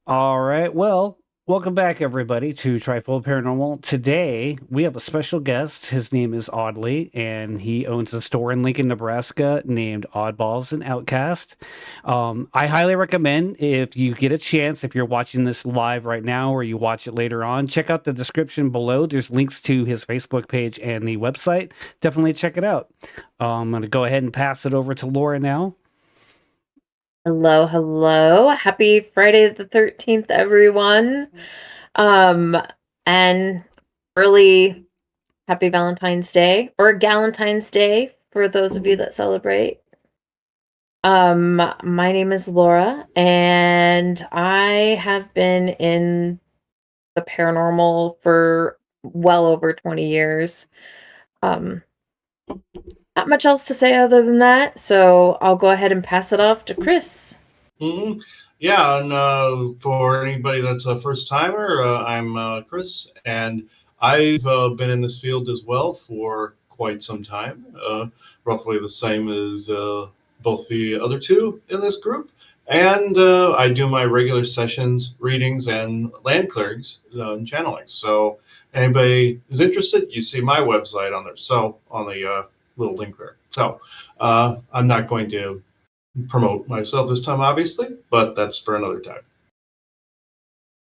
All right. Well, welcome back, everybody, to Trofold Paranormal. Today, we have a special guest. His name is Audley, and he owns a store in Lincoln, Nebraska named Oddballs&Outkast. I highly recommend if you get a chance, if you're watching this live right now or you watch it later on, check out the description below. There's links to his Facebook page and the website. Definitely check it out. I'm going to go ahead and pass it over to Laura now. Hello, hello. Happy Friday the 13th, everyone. Um, and early happy Valentine's Day or Galentine's Day for those of you that celebrate. My name is Laura, and I have been in the paranormal for well over 20 years. Um, Not much else to say other than that, so I'll go ahead and pass it off to Chris. hmm Yeah, and for anybody that's a first timer, I'm Chris, and I've been in this field as well for quite some time, roughly the same as both the other two in this group. And I do my regular sessions, readings, and land clearings and channelings. So anybody is interested, you see my website on there. So on the little link there. So I'm not going to promote myself this time, obviously, but that's for another time.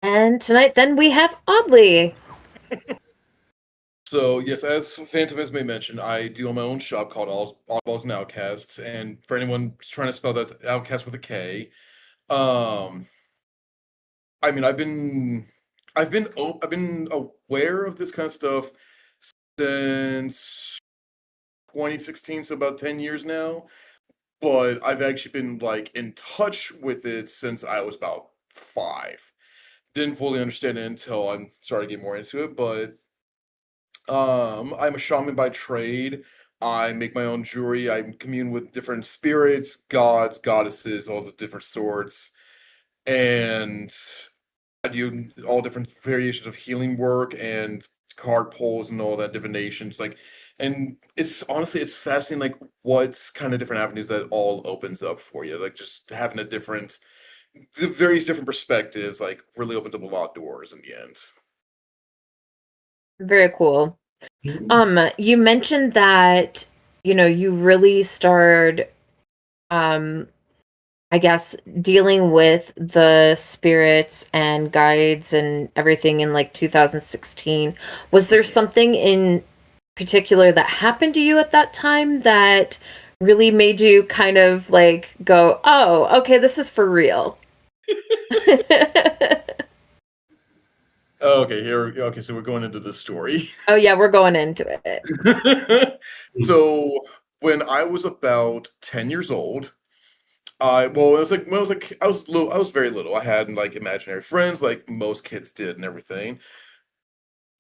And tonight, then, we have Oddly. So yes, as Phantom has may mentioned, I do own my own shop called Oddballs and Outcasts, and for anyone trying to spell that, Outcast with a K. Um, I mean, I've been aware of this kind of stuff since 2016, so about 10 years now. But I've actually been like in touch with it since I was about 5. Didn't fully understand it until I started getting more into it, but I'm a shaman by trade. I make my own jewelry. I commune with different spirits, gods, goddesses, all the different sorts, and I do all different variations of healing work and card pulls and all that divinations. And it's honestly it's fascinating, like what kind of different avenues that all opens up for you. Like just having the various different perspectives, like really opens up a lot of doors in the end. Very cool. Mhm. You mentioned that, you really started, um, I guess, dealing with the spirits and guides and everything in like 2016. Was there something in particular that happened to you at that time that really made you kind of like go, oh, okay, this is for real? Okay, okay, so we're going into the story. Oh, yeah, we're going into it. So when I was about 10 years old, it was like when I was like I was very little. I had like imaginary friends like most kids did and everything.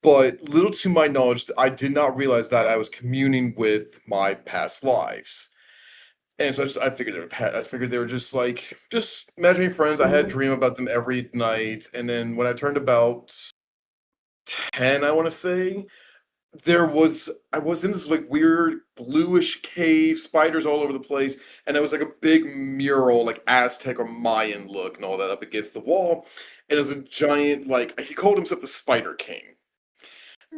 But little to my knowledge, I did not realize that I was communing with my past lives. And so I figured I figured they were just imaginary friends. I had a dream about them every night. And then when I turned about 10, I want to say, I was in this like weird bluish cave, spiders all over the place, and it was like a big mural, like Aztec or Mayan look and all that up against the wall. And it was a giant, like he called himself the Spider King.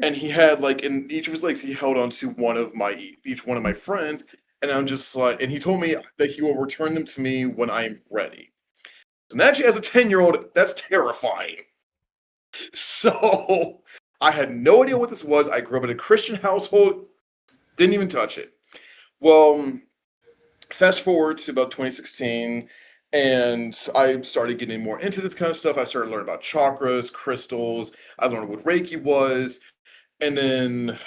And he had like in each of his legs he held onto each one of my friends, and I'm just like, and he told me that he will return them to me when I am ready. And actually, as a 10-year-old, that's terrifying. So I had no idea what this was. I grew up in a Christian household, didn't even touch it. Well, fast forward to about 2016, and I started getting more into this kind of stuff. I started learning about chakras, crystals. I learned what Reiki was, and then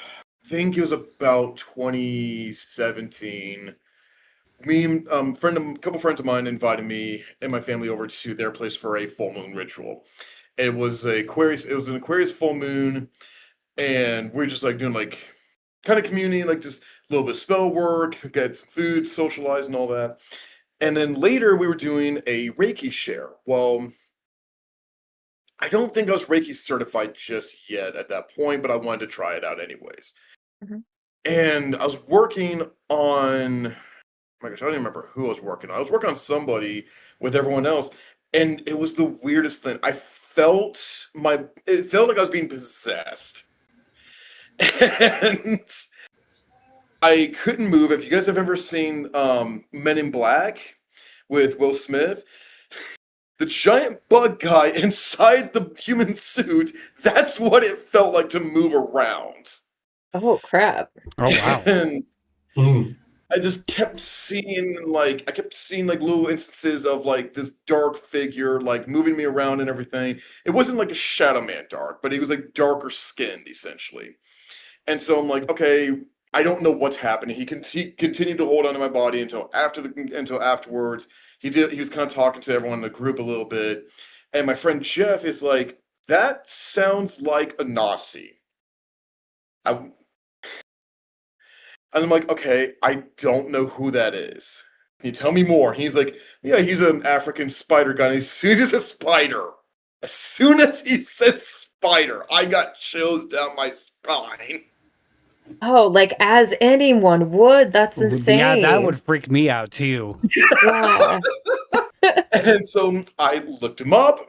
I think it was about 2017. A couple friends of mine invited me and my family over to their place for a full moon ritual. It was an Aquarius full moon, and we're just like doing like kind of communing, like just a little bit of spell work, get some food, socialize, and all that. And then later we were doing a Reiki share. Well, I don't think I was Reiki certified just yet at that point, but I wanted to try it out anyways. Mhm. And I was working on, oh my gosh, I don't even remember who I was working on. I was working on somebody with everyone else, And it was the weirdest thing. It felt like I was being possessed. And I couldn't move. If you guys have ever seen Men in Black with Will Smith, the giant bug guy inside the human suit, that's what it felt like to move around. Oh crap. Oh wow. And Mm. I just kept seeing like little instances of like this dark figure like moving me around and everything. It wasn't like a Shadow Man dark, but he was like darker skinned essentially. And so I'm like, okay, I don't know what's happening. He continued to hold on to my body until afterwards. He was kind of talking to everyone in the group a little bit. And my friend Jeff is like, that sounds like a Nazi. And I'm like, okay, I don't know who that is. Can you tell me more? He's like, yeah, he's an African spider guy. And as soon as he says spider, I got chills down my spine. Oh, like as anyone would. That's insane. Yeah, that would freak me out too. Yeah. And so I looked him up,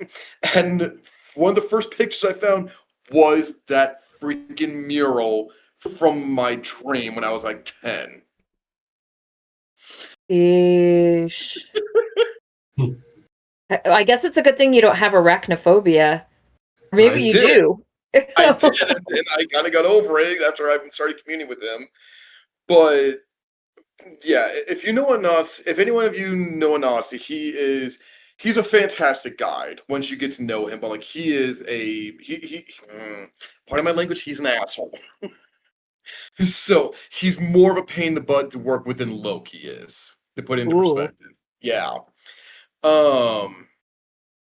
and one of the first pictures I found was that freaking mural from my dream when I was like 10. Sheesh. I guess it's a good thing you don't have arachnophobia. Or maybe you do. I did, and I kind of got over it after I started communing with him. But yeah, if any one of you know a Nazi, he's a fantastic guide once you get to know him. But like, pardon my language, he's an asshole. So he's more of a pain in the butt to work with than Loki is, to put into perspective. Yeah.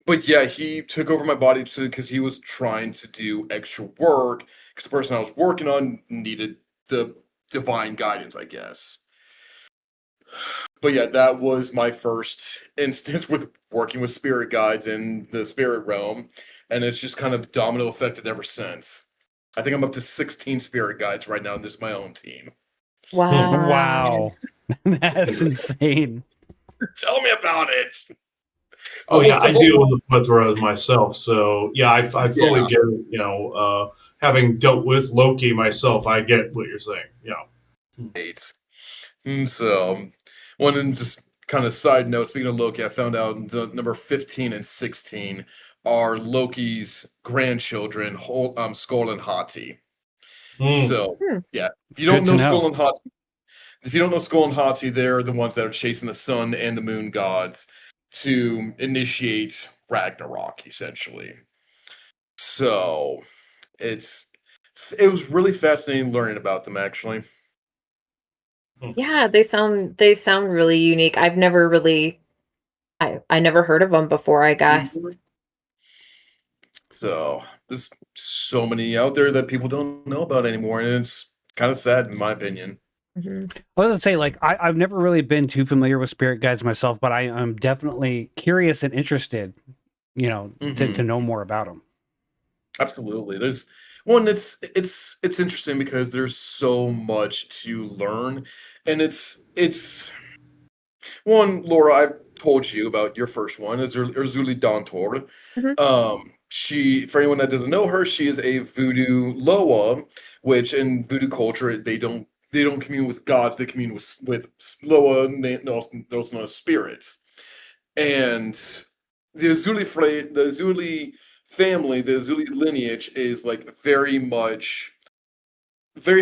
But yeah, he took over my body because he was trying to do extra work because the person I was working on needed the divine guidance, I guess. But yeah, that was my first instance with working with spirit guides in the spirit realm, and it's just kind of domino affected ever since. I think I'm up to 16 spirit guides right now, and this is my own team. Wow. Wow. That's insane. Tell me about it. Oh yeah, I deal with a plethora myself, so yeah, I fully get it. You know, having dealt with Loki myself, I get what you're saying. Yeah. So, one just kind of side note. Speaking of Loki, I found out the number 15 and 16 are Loki's grandchildren, Skull and Hati. So, yeah, if you don't know Skull and Hati, they're the ones that are chasing the sun and the moon gods to initiate Ragnarok, essentially. So, it was really fascinating learning about them, actually. Yeah, they sound really unique. I've never really I never heard of them before, I guess. So there's so many out there that people don't know about anymore, and it's kind of sad in my opinion. Mm-hmm. I was gonna say, like, I've never really been too familiar with spirit guides myself, but I'm definitely curious and interested, you know, to know more about them. Absolutely. There's one. It's interesting because there's so much to learn, and it's one. Laura, I've told you about your first one, is Urzuli Dantor. She, for anyone that doesn't know her, she is a voodoo Loa, which in voodoo culture they don't commune with gods, they commune with Loa, those known as spirits. And the Azuli family, the Azuli lineage is like very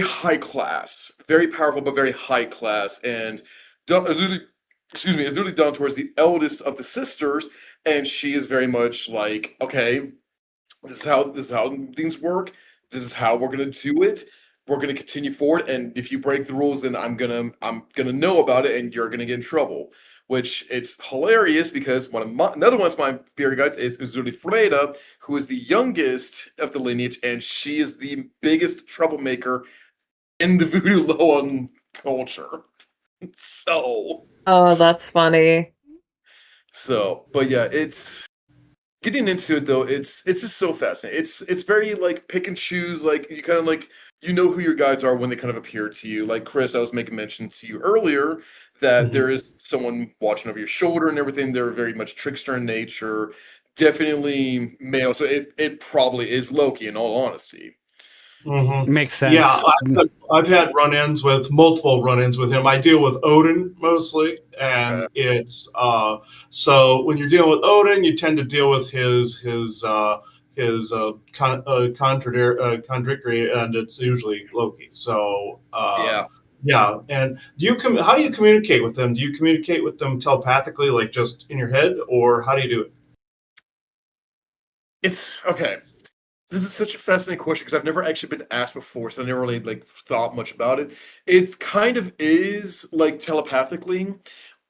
high class, very powerful, but very high class. And Azuli Dantor is the eldest of the sisters, and she is very much like, okay, this is how things work. This is how we're gonna do it. We're gonna continue forward, and if you break the rules, then I'm gonna know about it, and you're gonna get in trouble. Which it's hilarious because another one of my spirit guides is Uzuli Freda, who is the youngest of the lineage, and she is the biggest troublemaker in the voodoo Loan culture. So. Oh, that's funny. So, but yeah, it's getting into it though. It's just so fascinating. It's very like pick and choose. Like you kind of like who your guides are when they kind of appear to you. Like Chris, I was making mention to you earlier that Mhm. there is someone watching over your shoulder and everything. They're very much trickster in nature, definitely male. So it probably is Loki, in all honesty. Makes Yeah, sense. I've had multiple run-ins with him. I deal with Odin mostly, Uh, and it's so when you're dealing with Odin, you tend to deal with contradictory, and it's usually Loki. So yeah, yeah, and how do you communicate with them? Do you communicate with them telepathically, like just in your head, or how do you do it? it's okay. This is such a fascinating question because I've never actually been asked before, so I never really like thought much about it. It kind of is like telepathically,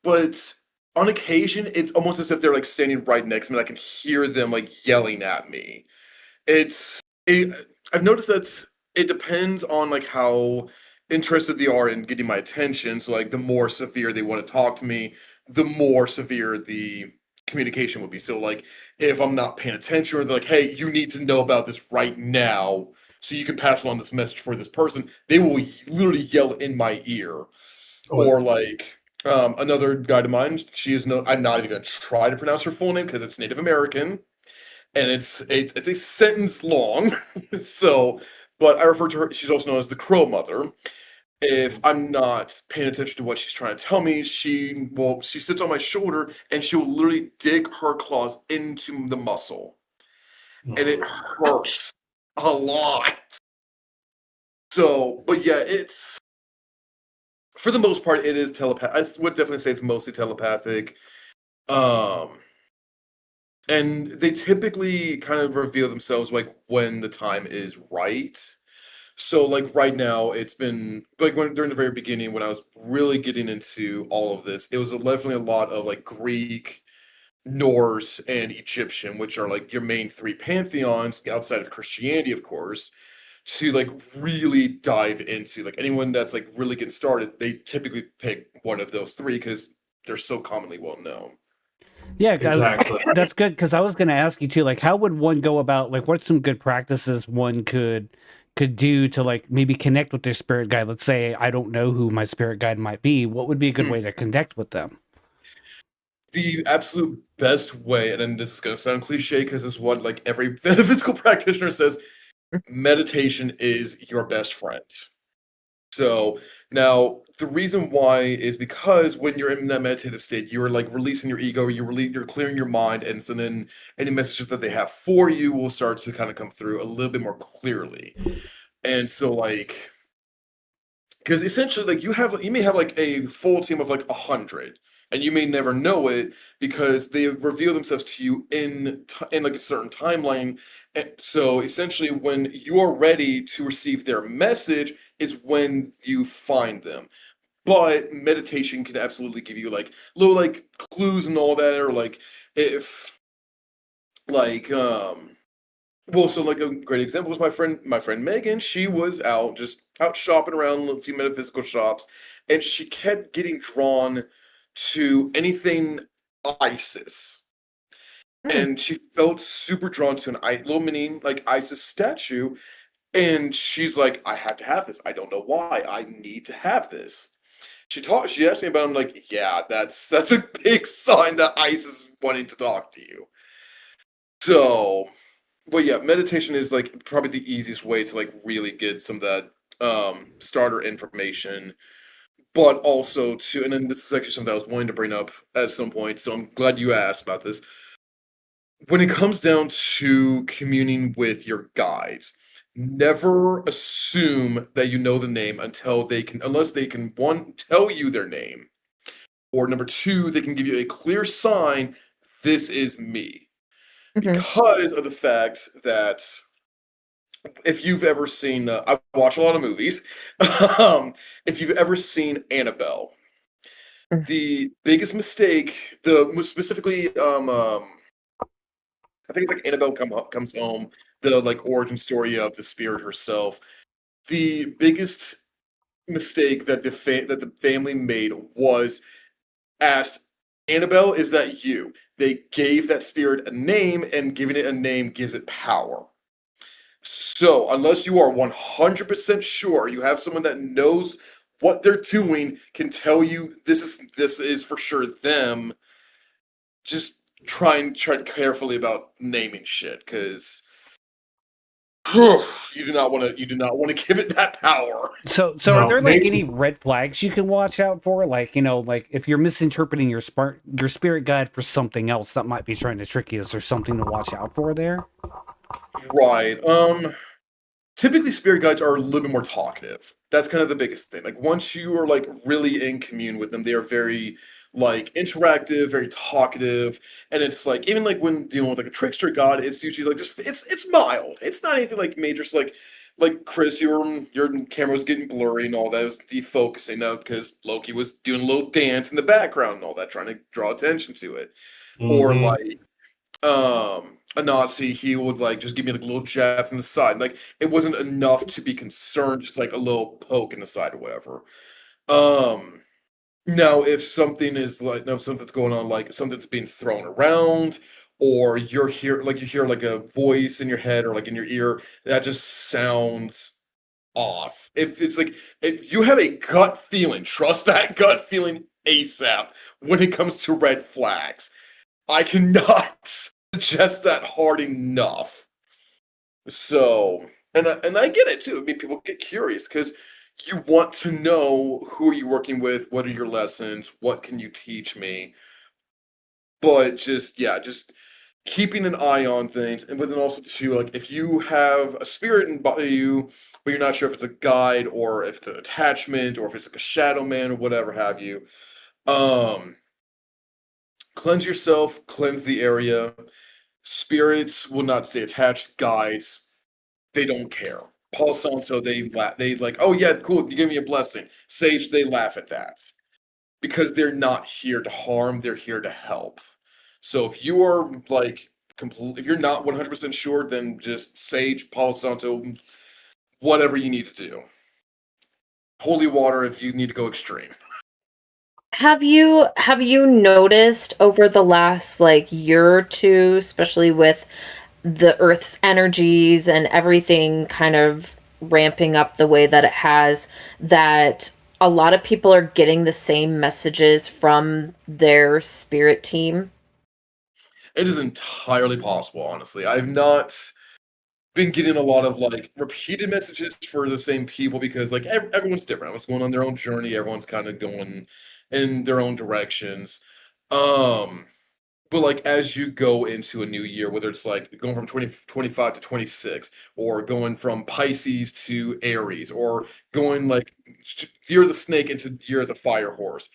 but on occasion, it's almost as if they're like standing right next to me. And I can hear them like yelling at me. It's I've noticed that it depends on like how interested they are in getting my attention. So like the more severe they want to talk to me, the more severe the communication would be. So like if I'm not paying attention or they're like, hey, you need to know about this right now so you can pass along this message for this person, they will literally yell in my ear. Oh, Or like another guide of mine, she is no I'm not even gonna try to pronounce her full name because it's Native American and it's a sentence long. So, but I refer to her. She's also known as the Crow Mother. If I'm not paying attention to what she's trying to tell me, she sits on my shoulder and she will literally dig her claws into the muscle, and it Ouch. hurts a lot. So, but yeah, it's for the most part it is telepathic. I would definitely say it's mostly telepathic. Um, and they typically kind of reveal themselves like when the time is right. So like right now, it's been like when during the very beginning when I was really getting into all of this, it was definitely a lot of like Greek, Norse, and Egyptian, which are like your main three pantheons outside of Christianity, of course, to like really dive into. Like anyone that's like really getting started, they typically pick one of those three because they're so commonly well known. Yeah, exactly. that's good because I was going to ask you too. Like, how would one go about? Like, what's some good practices one could do to like maybe connect with their spirit guide? Let's say I don't know who my spirit guide might be. What would be a good way to connect with them? The absolute best way, and then this is going to sound cliche because it's what like every physical practitioner says, meditation is your best friend. So now the reason why is because when you're in that meditative state, you're like releasing your ego, you're clearing your mind, and so then any messages that they have for you will start to kind of come through a little bit more clearly. And so like because essentially like you may have like a full team of like 100 and you may never know it because they reveal themselves to you in like a certain timeline. And so essentially when you're ready to receive their message is when you find them, but meditation can absolutely give you like little like clues and all that, or like if like well, so like a great example was my friend Megan. She was out shopping around a few metaphysical shops, and she kept getting drawn to anything ISIS. Hmm. And she felt super drawn to little mini like ISIS statue, and she's like, I had to have this. I don't know why. I need to have this. She asked me about it. I'm like, yeah, that's a big sign that ISIS is wanting to talk to you. So but yeah, meditation is like probably the easiest way to like really get some of that starter information, but also to and then this is actually something I was wanting to bring up at some point, so I'm glad you asked about this. When it comes down to communing with your guides, never assume that you know the name unless they can one tell you their name, or number two, they can give you a clear sign, this is me. Mhm. Because of the fact that if you've ever seen, I watch a lot of movies. If you've ever seen Annabelle, Mm. the biggest mistake, specifically, I think it's like comes home, the like origin story of the spirit herself. The biggest mistake that the family made was asked, Annabelle, is that you? They gave that spirit a name, and giving it a name gives it power. So, unless you are 100% sure you have someone that knows what they're doing can tell you this is for sure them. Just tread carefully about naming shit, because you do not want to give it that power. So No, are there like maybe- any red flags you can watch out for? Like, like if you're misinterpreting your spirit guide for something else that might be trying to trick you, is there something to watch out for there? Right. Typically spirit guides are a little bit more talkative. That's kind of the biggest thing. Like once you are like really in commune with them, they are very like interactive, very talkative, and it's like even like when dealing with like a trickster god, it's usually like just it's mild. It's not anything like major. It's like Chris, your camera was getting blurry and all that. It was defocusing now because Loki was doing a little dance in the background and all that, trying to draw attention to it. Or like a Nazi, he would like just give me like little jabs in the side. Like it wasn't enough to be concerned, just like a little poke in the side or whatever. Now if something is like now if something's going on, like something's being thrown around, or you hear like a voice in your head or like in your ear, that just sounds off. If it's like if you have a gut feeling, trust that gut feeling ASAP when it comes to red flags. I cannot suggest that hard enough. So, and I get it too. I mean, people get curious because you want to know who are you working with, what are your lessons, what can you teach me. But just keeping an eye on things, and but then also too, like if you have a spirit in you, but you're not sure if it's a guide or if it's an attachment or if it's like a shadow man or whatever have you. Cleanse yourself, cleanse the area. Spirits will not stay attached. Guides, they don't care. Palo Santo, they like, oh yeah, cool, you give me a blessing. Sage, they laugh at that. Because they're not here to harm, they're here to help. So if you are like if you're not 100% sure, then just Sage, Palo Santo, whatever you need to do. Holy water if you need to go extreme. Have you noticed over the last like year or two, especially with the Earth's energies and everything kind of ramping up the way that it has, that a lot of people are getting the same messages from their spirit team? It is entirely possible, honestly. I've not been getting a lot of like repeated messages for the same people because like everyone's different. Everyone's going on their own journey. Everyone's kind of going in their own directions. But like as you go into a new year, whether it's like going from 2025 to 26, or going from Pisces to Aries, or going like year of the snake into year of the fire horse,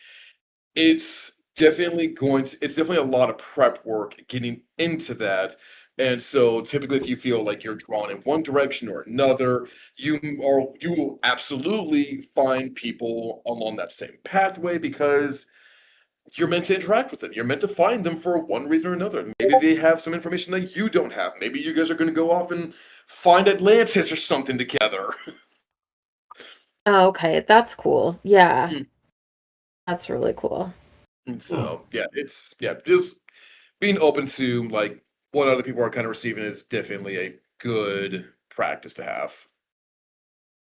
it's it's definitely a lot of prep work getting into that. And so typically if you feel like you're drawn in one direction or another, you will absolutely find people along that same pathway because you're meant to interact with them. You're meant to find them for one reason or another. Maybe they have some information that you don't have. Maybe you guys are going to go off and find Atlantis or something together. Oh, okay, that's cool. Yeah, Mm. that's really cool. And so, just being open to like what other people are kind of receiving is definitely a good practice to have.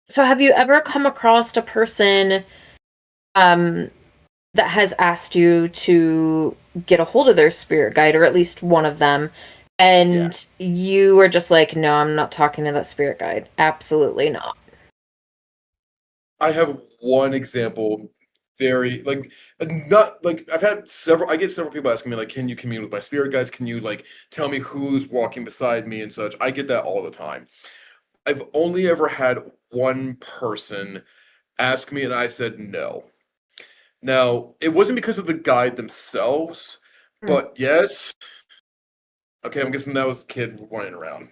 So have you ever come across a person um that has asked you to get a hold of their spirit guide, or at least one of them, and you were just like, no, I'm not talking to that spirit guide. Absolutely not. I have one example, very like not like I get several people asking me like, can you commune with my spirit guides? Can you like tell me who's walking beside me and such? I get that all the time. I've only ever had one person ask me and I said no. Now, it wasn't because of the guide themselves, but yes. Okay, I'm guessing that was a kid running around.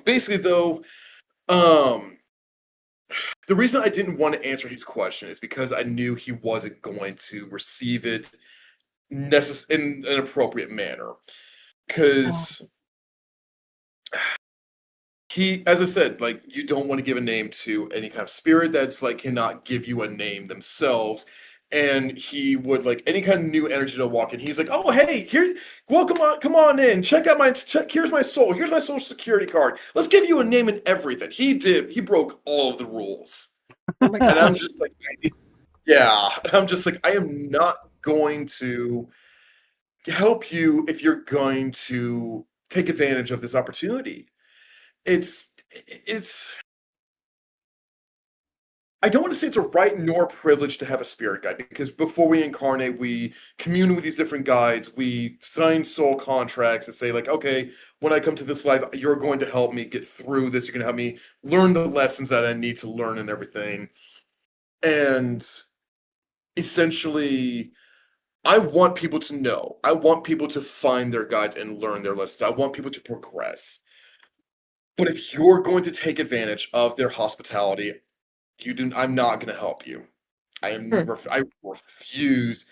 Basically though, um, the reason I didn't want to answer his question is because I knew he wasn't going to receive it in an appropriate manner. Because as I said, like you don't want to give a name to any kind of spirit that's like cannot give you a name themselves. And he would like any kind of new energy to walk in. He's like, "Oh, hey, here, welcome on, come on in. Here's my soul. Here's my social security card. Let's give you a name and everything." He broke all of the rules. Oh my And I'm gosh. just like, yeah, I'm just like, I am not going to help you if you're going to take advantage of this opportunity. It's I don't want to say it's a right nor a privilege to have a spirit guide because before we incarnate, we commune with these different guides. We sign soul contracts that say, like, okay, when I come to this life, you're going to help me get through this. You're going to help me learn the lessons that I need to learn and everything. And essentially, I want people to know. I want people to find their guides and learn their lessons. I want people to progress. But if you're going to take advantage of their hospitality, I'm not going to help you. Hmm. I refuse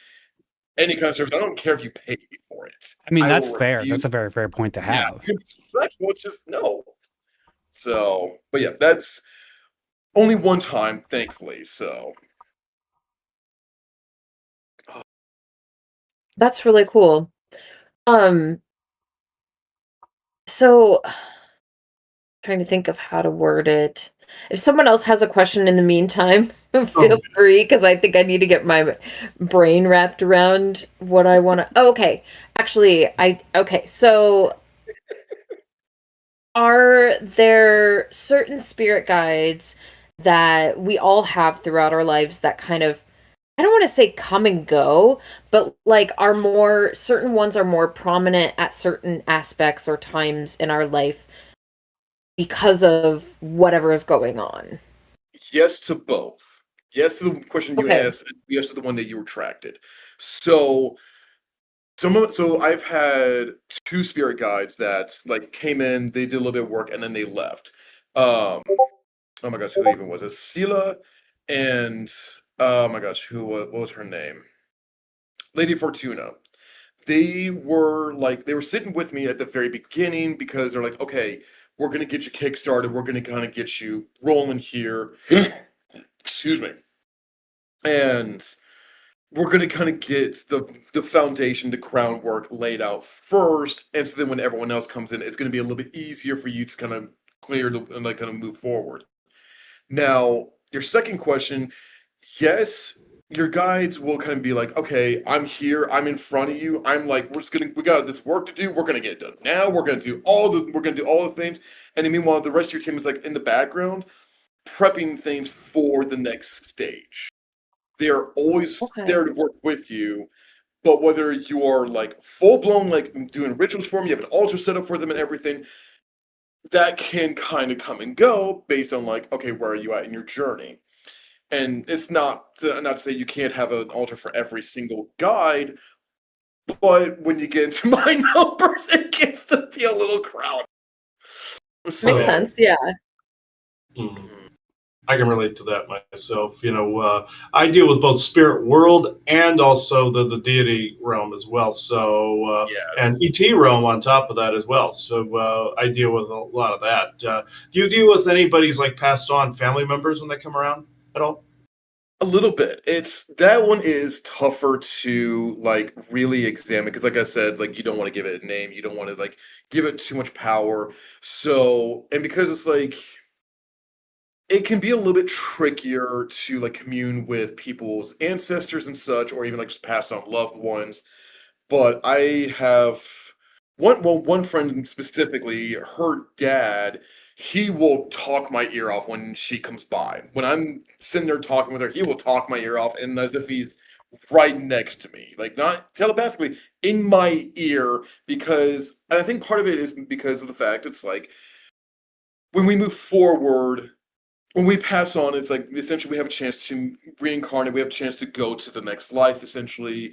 any kind of service. I don't care if you pay me for it. I mean, I that's will fair. refuse. That's a very fair point to Yeah, have. that's what's just no. So, but yeah, that's only one time, thankfully. So, That's really cool. Um, so trying to think of how to word it. If someone else has a question in the meantime, feel Oh, free because I think I need to get my brain wrapped around what I want to. Oh, okay. Actually, okay. So, are there certain spirit guides that we all have throughout our lives that kind of, I don't want to say come and go, but like are more, certain ones are more prominent at certain aspects or times in our life because of whatever is going on? yes to both. Yes to the question you Okay. asked, and yes to the one that you retracted. So, so I've had two spirit guides that like came in, they did a little bit of work, and then they left. Um, oh my gosh, who even was it? Sela and oh my gosh, what was her name? Lady Fortuna. They were sitting with me at the very beginning because they're like, okay, we're gonna get you kickstarted, we're gonna kind of get you rolling here. Excuse me. And we're gonna kind of get the foundation, the groundwork laid out first, and so then when everyone else comes in, it's gonna be a little bit easier for you to kind of clear the and like kind of move forward. Now, your second question, yes, your guides will kind of be like, okay, I'm here, I'm in front of you, I'm like, we got this work to do, we're gonna get it done now, we're gonna do all the things, and then meanwhile, the rest of your team is like in the background, prepping things for the next stage. They are always Okay. there to work with you, but whether you are like full blown, like doing rituals for them, you have an altar set up for them and everything, that can kind of come and go based on like, okay, where are you at in your journey? And it's not to say you can't have an altar for every single guide, but when you get into my numbers, it gets to be a little crowded. Makes yeah. So, sense. Yeah. Mm. I can relate to that myself. I deal with both spirit world and also the deity realm as well. So, and yes. ET realm on top of that as well. So, I deal with a lot of that. Do you deal with anybody's like passed on family members when they come around at all? A little bit. It's that one is tougher to like really examine because, like I said, like you don't want to give it a name, you don't want to like give it too much power. So, and because it's like it can be a little bit trickier to like commune with people's ancestors and such, or even like just pass on loved ones. But I have one friend specifically, her dad, he will talk my ear off when she comes by. When I'm sitting there talking with her, he will talk my ear off and as if he's right next to me. Like not telepathically, in my ear, because and I think part of it is because of the fact it's like when we move forward, when we pass on, it's like essentially we have a chance to reincarnate, we have a chance to go to the next life, essentially,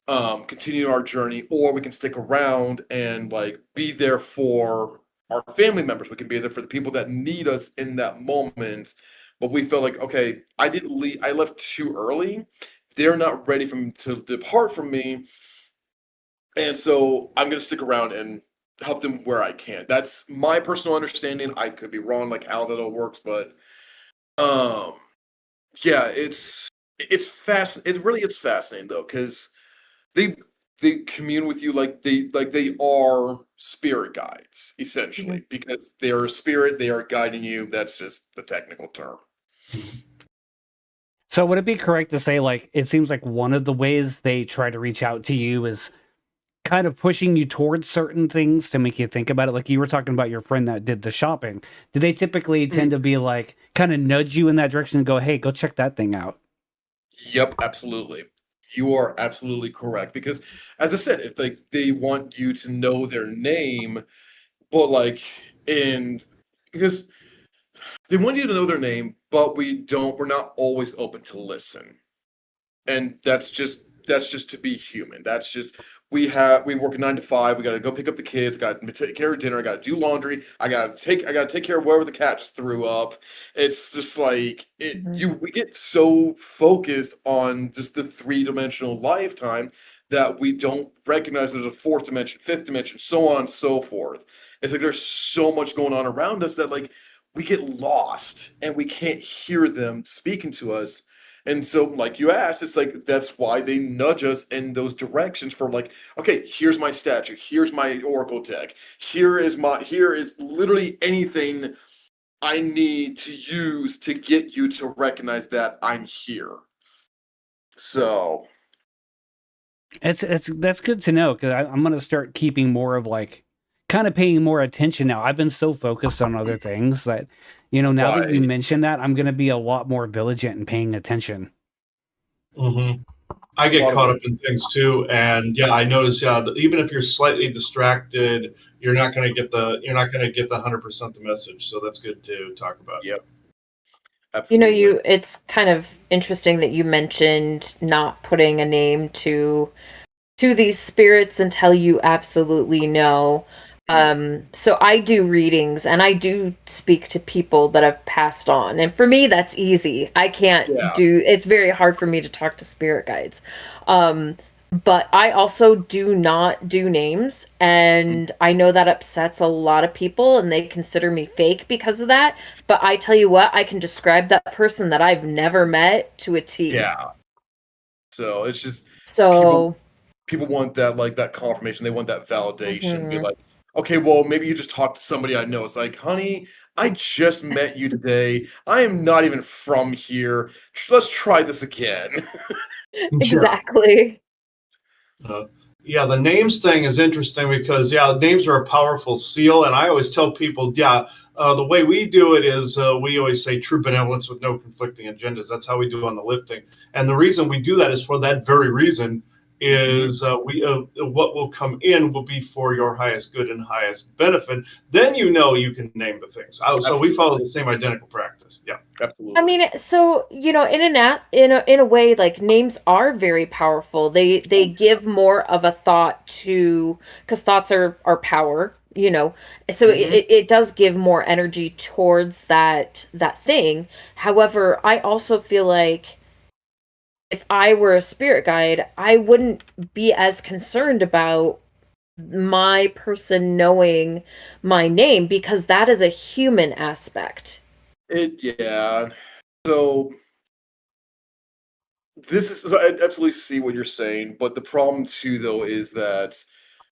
continue our journey, or we can stick around and like be there for our family members. We can be there for the people that need us in that moment. But we felt like, okay, I didn't leave, I left too early. They're not ready to depart from me, and so I'm gonna stick around and help them where I can. That's my personal understanding. I could be wrong, like how that all works, but um, yeah, it's fast. It's fascinating though, because they they commune with you like they are spirit guides Mhm. essentially because they are a spirit. They are guiding you. That's just the technical term. So would it be correct to say, like, it seems like one of the ways they try to reach out to you is kind of pushing you towards certain things to make you think about it? Like you were talking about your friend that did the shopping. Do they typically tend to be like, kind of nudge you in that direction and go, hey, go check that thing out? Yep, absolutely. You are absolutely correct because, as I said, if they want you to know their name, but like, and because they want you to know their name, but we're not always open to listen. And that's just to be human. That's just we work a 9 to 5. We got to go pick up the kids. Got to take care of dinner. I got to do laundry. I got to take care of wherever the cat just threw up. It's just like we get so focused on just the 3-dimensional lifetime that we don't recognize there's a fourth dimension, fifth dimension, so on and so forth. It's like there's so much going on around us that like we get lost and we can't hear them speaking to us. And so, like you asked, it's like that's why they nudge us in those directions for like, okay, here's my statue, here's my oracle deck, here is literally anything I need to use to get you to recognize that I'm here. So It's that's good to know because I'm gonna start keeping more of like kind of paying more attention now. I've been so focused on other things that now that you right. mention that, I'm gonna be a lot more vigilant in paying attention. Hmm. I There's a get lot of caught up in things too, and yeah, I notice. Yeah, even if you're slightly distracted, you're not going to get the 100% the message. So that's good to talk about. Yep, absolutely. It's kind of interesting that you mentioned not putting a name to these spirits until you absolutely know. So I do readings and I do speak to people that have passed on. And for me, that's easy. I can't Yeah, it's very hard for me to talk to spirit guides. But I also do not do names. And I know that upsets a lot of people and they consider me fake because of that. But I tell you what, I can describe that person that I've never met to a T. yeah. So it's just people So, people want that like that confirmation. They want that validation. Be mhm. like, okay, well, maybe you just talked to somebody I know. It's like, honey, I just met you today. I am not even from here. Let's try this again. Yeah. Exactly. Uh, yeah, the names thing is interesting because yeah, names are a powerful seal, and I always tell people, yeah, the way we do it is we always say true benevolence with no conflicting agendas. That's how we do on the lifting, and the reason we do that is for that very reason. Mhm. Is we what will come in will be for your highest good and highest benefit. Then you can name the things. So we follow Absolutely. the same identical practice. Yeah. I Absolutely. mean, so in a way, like names are very powerful. They give more of a thought to because thoughts are power. So Hmm. it does give more energy towards that thing. However, I also feel like if I were a spirit guide, I wouldn't be as concerned about my person knowing my name because that is a human aspect. Yeah. So so I absolutely see what you're saying, but the problem too, though, is that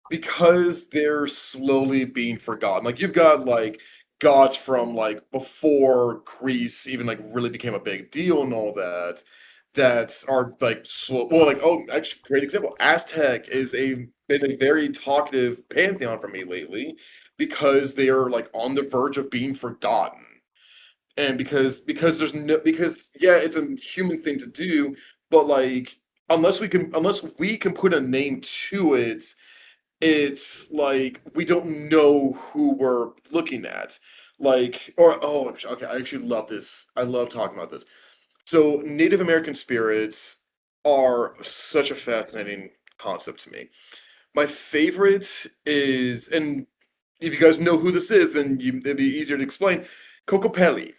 because they're slowly being forgotten. Like you've got like gods from like before Greece even like really became a big deal and all that that are like slow. Well, like oh, actually, great example. Aztec is a been a very talkative pantheon for me lately because they are like on the verge of being forgotten. And because there's no because yeah, it's a human thing to do, but like unless we can put a name to it, it's like we don't know who we're looking at. Like, or oh, okay, I actually love this. I love talking about this. So, Native American spirits are such a fascinating concept to me. My favorite is, and if you guys know who this is, then it'd be easier to explain. Kokopelli.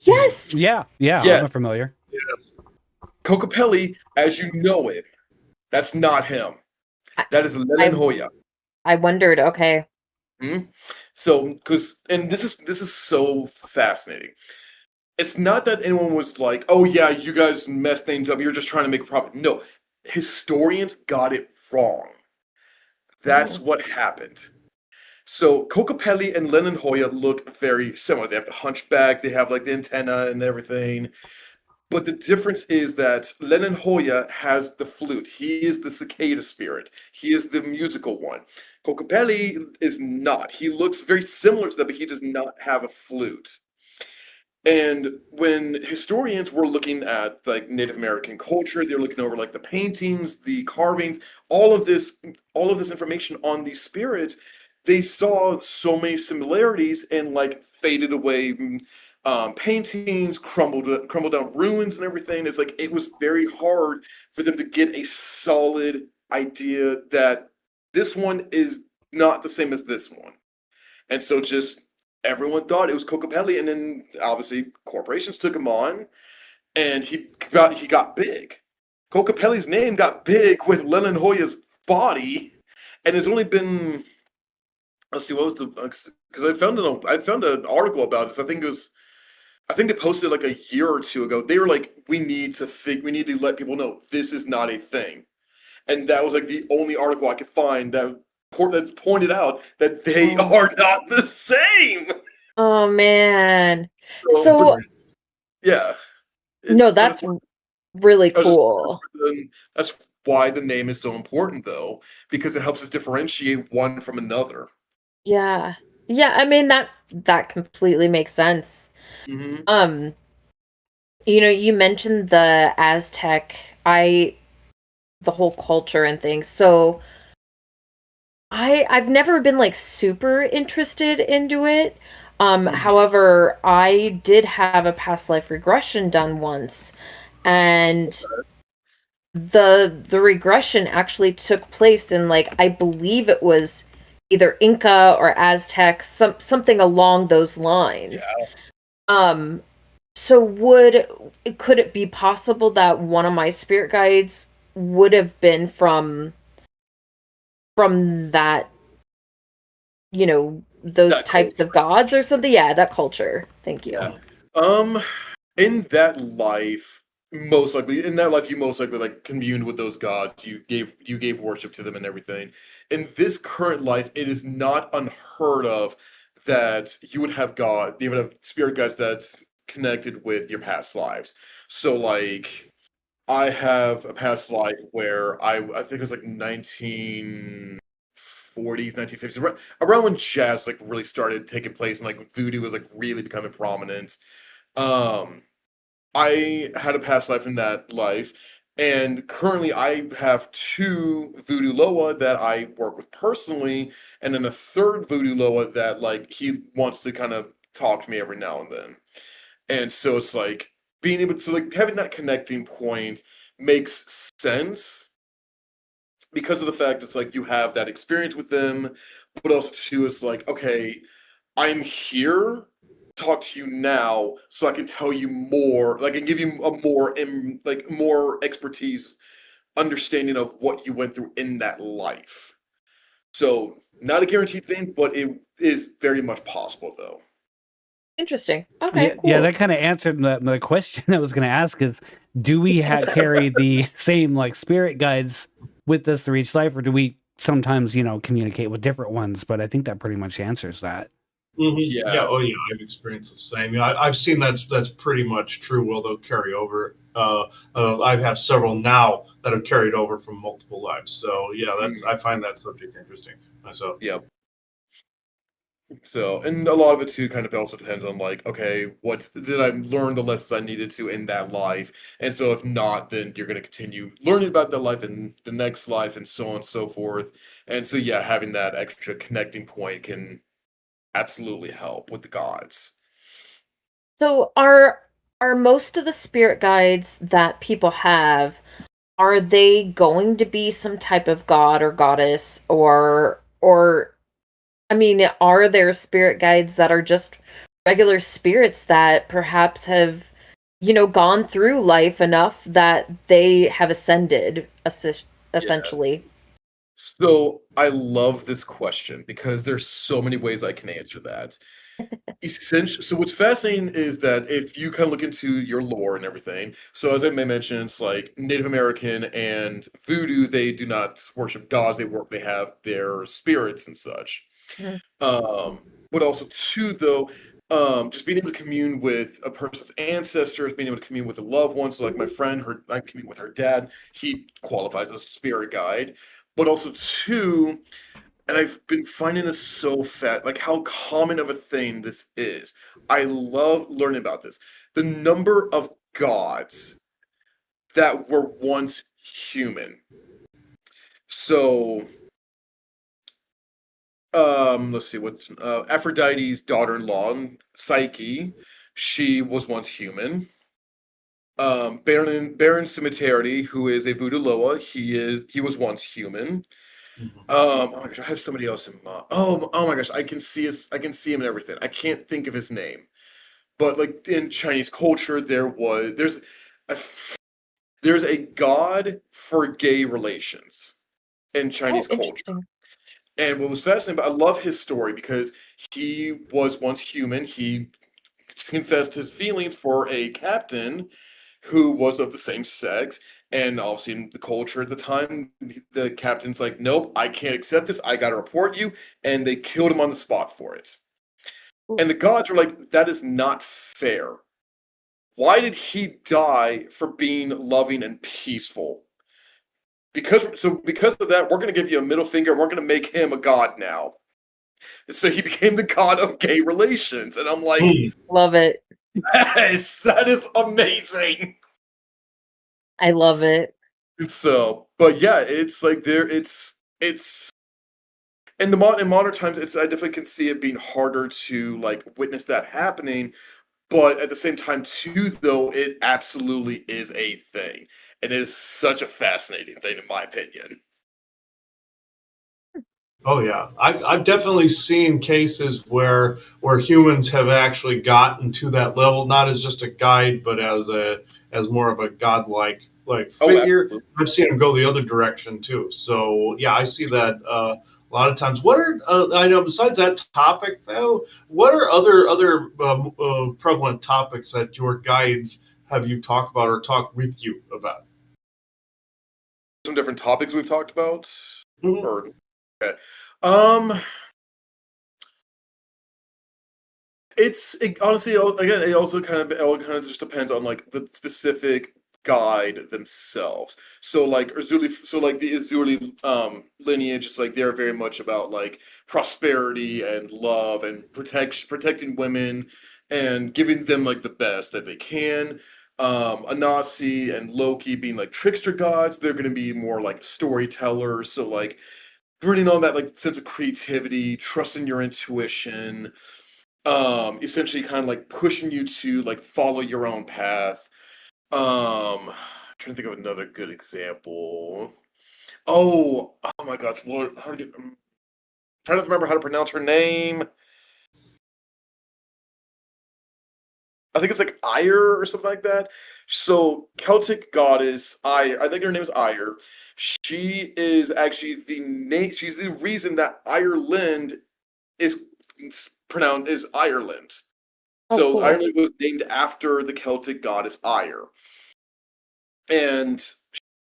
Yes. Yeah, Yes, I'm familiar. Yes. Kokopelli, as you know it, that's not him. I That is I, Lelenhoya. I wondered, okay. Hmm? So, because and this is so fascinating. It's not that anyone was like, "Oh yeah, you guys messed things up. You're just trying to make a profit." No, historians got it wrong. That's Oh. what happened. So Kokopelli and Lenin Hoya look very similar. They have the hunchback, they have like the antenna and everything. But the difference is that Lennon Hoya has the flute. He is the cicada spirit. He is the musical one. Kokopelli is not. He looks very similar to that, but he does not have a flute. And when historians were looking at like Native American culture, they're looking over like the paintings, the carvings, all of this information on these spirits. They saw so many similarities and like faded away paintings, crumbled down ruins and everything. It's like it was very hard for them to get a solid idea that this one is not the same as this one. And so just everyone thought it was Kokopelli, and then obviously corporations took him on, and he got big. Kokopelli's name got big with Lennon Hoya's body, and it's only been, let's see, what was the, because I found an article about this. I think they posted like a year or two ago. They were like, we need to let people know this is not a thing, and that was like the only article I could find that's pointed out that they are not the same. Oh man. So, So yeah. no, that's really cool. That's why the name is so important, though, because it helps us differentiate one from another. Yeah. Yeah, I mean that completely makes sense. Mm-hmm. You mentioned the Aztec, the whole culture and things. So I've never been like super interested into it. However, I did have a past life regression done once, and the regression actually took place in like I believe it was either Inca or Aztec, something along those lines. Yeah. So could it be possible that one of my spirit guides would have been from that, those That types culture. of gods or something? Yeah, that culture. Thank you. Yeah. In that life, you most likely like communed with those gods. You gave worship to them and everything. In this current life, it is not unheard of that you would have spirit guides that's connected with your past lives. So like I have a past life where I think it was like 1940s, 1950s, around when jazz like really started taking place and like voodoo was like really becoming prominent. Um, I had a past life in that life, and currently I have two voodoo Loa that I work with personally, and then a third voodoo Loa that like he wants to kind of talk to me every now and then. And so it's like being able to like having that connecting point makes sense because of the fact it's like you have that experience with them, but also too it's like, okay, I'm here to talk to you now so I can tell you more, like I can give you a more expertise understanding of what you went through in that life. So not a guaranteed thing, but it is very much possible though. Interesting. Okay, Yeah, cool. that kind of answered the question I was going to ask is, do we carry the same like spirit guides with us through each life, or do we sometimes, communicate with different ones? But I think that pretty much answers that. Mm-hmm. Yeah. Yeah. Oh, yeah. I've experienced the same. Yeah, I've seen that's pretty much true. Well, they'll carry over. I have several now that have carried over from multiple lives. So yeah, I find that subject interesting myself. Yep. So, and a lot of it too kind of also depends on like, okay, what did I learn the lessons I needed to in that life? And so if not, then you're going to continue learning about that life in the next life and so on and so forth. And so, yeah, having that extra connecting point can absolutely help with the gods. So are most of the spirit guides that people have, are they going to be some type of god or goddess, or I mean, are there spirit guides that are just regular spirits that perhaps have, gone through life enough that they have ascended, essentially? So I love this question because there's so many ways I can answer that. So what's fascinating is that if you kind of look into your lore and everything, so as I may mention, it's like Native American and Voodoo, they do not worship gods, they have their spirits and such. Mhm. But also too though, just being able to commune with a person's ancestors, being able to commune with a loved one. So, like my friend, I commune with her dad. He qualifies as a spirit guide, but also too, and I've been finding this so like how common of a thing this is. I love learning about this. The number of gods that were once human. So, let's see what's Aphrodite's daughter-in-law, Psyche. She was once human. Baron Cemetery, who is a voodoo loa, he was once human. Oh my gosh, I have somebody else in mind. Oh my gosh, I can see him and everything. I can't think of his name, but like in Chinese culture, there's a god for gay relations in Chinese culture. Interesting. And what was fascinating, but I love his story because he was once human. He confessed his feelings for a captain who was of the same sex. And obviously, in the culture at the time, the captain's like, nope, I can't accept this. I got to report you. And they killed him on the spot for it. Ooh. And the gods are like, that is not fair. Why did he die for being loving and peaceful? Because of that, we're going to give you a middle finger. And we're going to make him a god now. And so he became the god of gay relations. And I'm like, love it. Yes, that is amazing. I love it. So, but yeah, it's like it's in modern times. I definitely can see it being harder to like witness that happening. But at the same time, too, though, it absolutely is a thing, and it is such a fascinating thing, in my opinion. Oh yeah, I've definitely seen cases where humans have actually gotten to that level, not as just a guide, but as more of a godlike figure. Absolutely. I've seen them go the other direction too. So yeah, I see that a lot of times. What are I know besides that topic though? What are other prevalent topics that your guides have you talk about or talk with you about? Some different topics we've talked about, Mhm. or okay. Honestly, again, it also kind of just depends on like the specific guide themselves. So like the Azuli lineage, it's like they're very much about like prosperity and love and protecting women and giving them like the best that they can. Anansi and Loki being like trickster gods, they're going to be more like storytellers. So like bringing on that like sense of creativity, trusting your intuition, essentially kind of like pushing you to like follow your own path. Trying to think of another good example. Oh my gosh, Lord, trying to remember how to pronounce her name. I think it's like Ire or something like that. So Celtic goddess Ire, I think her name is Ire. She is actually she's the reason that Ireland is pronounced is Ireland. Oh, So cool. Ireland was named after the Celtic goddess Ire. And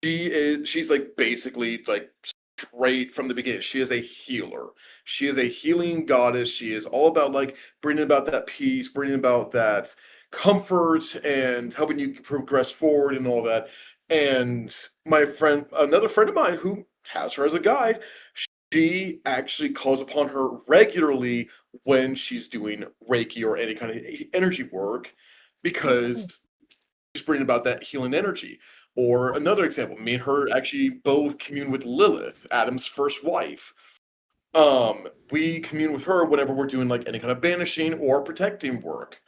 she's like basically like straight from the beginning. She is a healer. She is a healing goddess. She is all about like bringing about that peace, bringing about that comfort and helping you progress forward and all that. And another friend of mine who has her as a guide, she actually calls upon her regularly when she's doing Reiki or any kind of energy work because she's bringing about that healing energy. Or another example, me and her actually both commune with Lilith, Adam's first wife. We commune with her whenever we're doing like any kind of banishing or protecting work.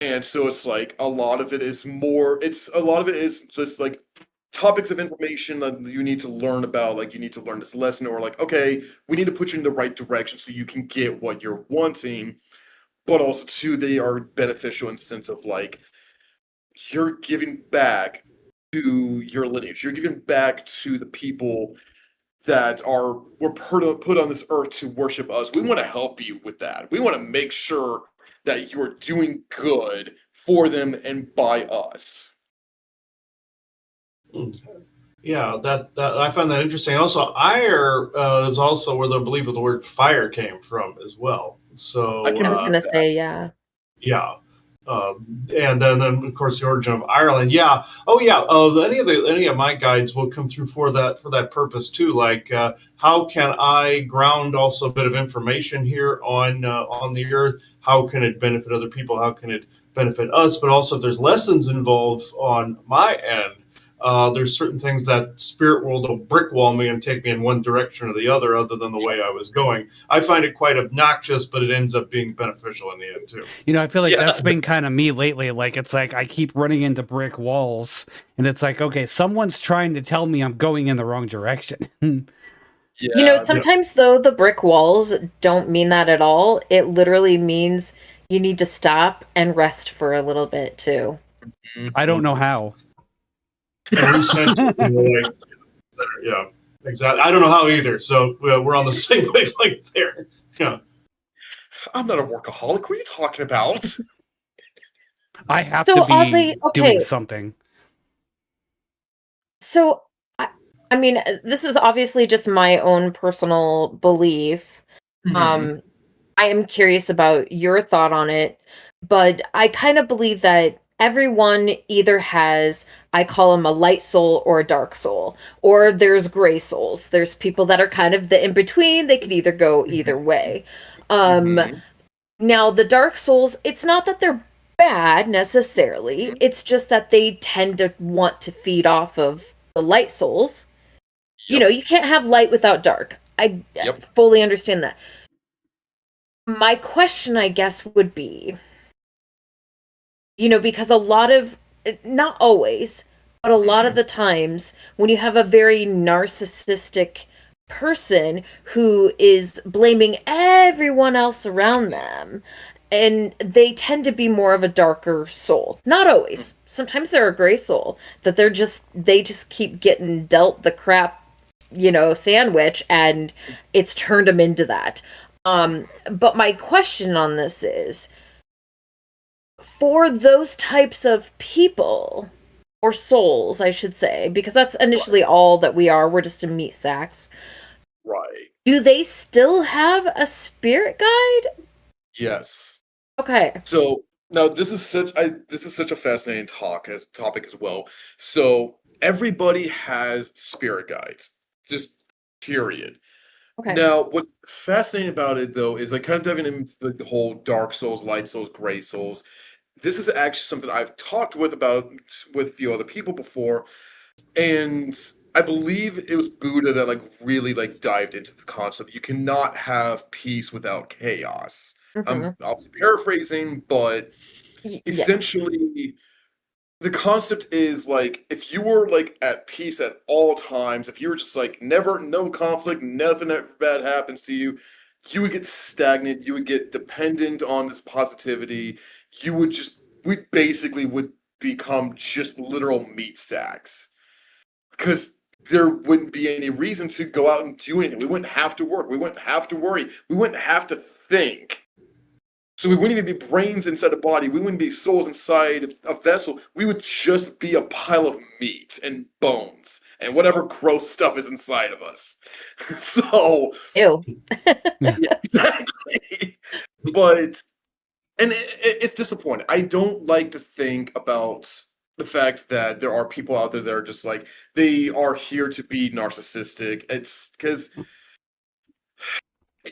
And so it's like a lot of it is just like topics of information that you need to learn about, like you need to learn this lesson, or like, okay, we need to put you in the right direction so you can get what you're wanting, but also too, they are beneficial in the sense of like you're giving back to your lineage. You're giving back to the people that were put on this earth to worship us. We want to help you with that. We want to make sure that you're doing good for them and by us. Yeah, that I find that interesting. Also, ire is also where I believe the word fire came from as well. So I can I was believe gonna that. say, yeah. yeah. And then of course the origin of Ireland. Yeah. Oh yeah. Any of my guides will come through for that purpose too. Like how can I ground also a bit of information here on the earth? How can it benefit other people? How can it benefit us? But also if there's lessons involved on my end. There's certain things that spirit world will brick wall me and take me in one direction or the other than the way I was going. I find it quite obnoxious, but it ends up being beneficial in the end too. You know, I feel like Yeah. that's been kind of me lately. Like, it's like I keep running into brick walls, and it's like, okay, someone's trying to tell me I'm going in the wrong direction. Yeah. Sometimes though the brick walls don't mean that at all. It literally means you need to stop and rest for a little bit too. I don't know how. And recenter, like, yeah, exactly. I don't know how either. So we're on the same wavelength there. Yeah. I'm not a workaholic. What are you talking about? I have So to be oddly, doing okay. something. So I mean, this is obviously just my own personal belief. Mhm. I am curious about your thought on it, but I kind of believe that everyone either has, I call them a light soul or a dark soul, or there's gray souls. There's people that are kind of the in between. They could either go either way. Um, Mhm. Now, the dark souls, it's not that they're bad necessarily, it's just that they tend to want to feed off of the light souls. You know, Yep. you can't have light without dark. I Yep. fully understand that. My question, I guess, would be, because a lot of, not always, but a lot of Mhm. the times when you have a very narcissistic person who is blaming everyone else around them, and they tend to be more of a darker soul. Not always. Sometimes they're a gray soul that they just keep getting dealt the crap, sandwich, and it's turned them into that. But my question on this is, for those types of people, or souls, I should say, because that's initially all that we are. We're just a meat sacks. Right. Do they still have a spirit guide? Yes. Okay. So now this is such a fascinating topic as well. So everybody has spirit guides, just period. Okay. Now, what's fascinating about it though is like kind of diving into the whole dark souls, light souls, gray souls. This is actually something I've talked with a few other people before, and I believe it was Buddha that like really like dived into the concept. You cannot have peace without chaos. Mm-hmm. I'll be paraphrasing, but Yeah. essentially the concept is like if you were like at peace at all times, if you were just like never no conflict, nothing ever bad happens to you, you would get stagnant, you would get dependent on this positivity, you would just we basically would become just literal meat sacks. Because there wouldn't be any reason to go out and do anything. We wouldn't have to work. We wouldn't have to worry. We wouldn't have to think. So we wouldn't even be brains inside a body. We wouldn't be souls inside a vessel. We would just be a pile of meat and bones and whatever gross stuff is inside of us. So, Ew. yeah, exactly. But it's disappointing. I don't like to think about the fact that there are people out there that are just like they are here to be narcissistic. It's because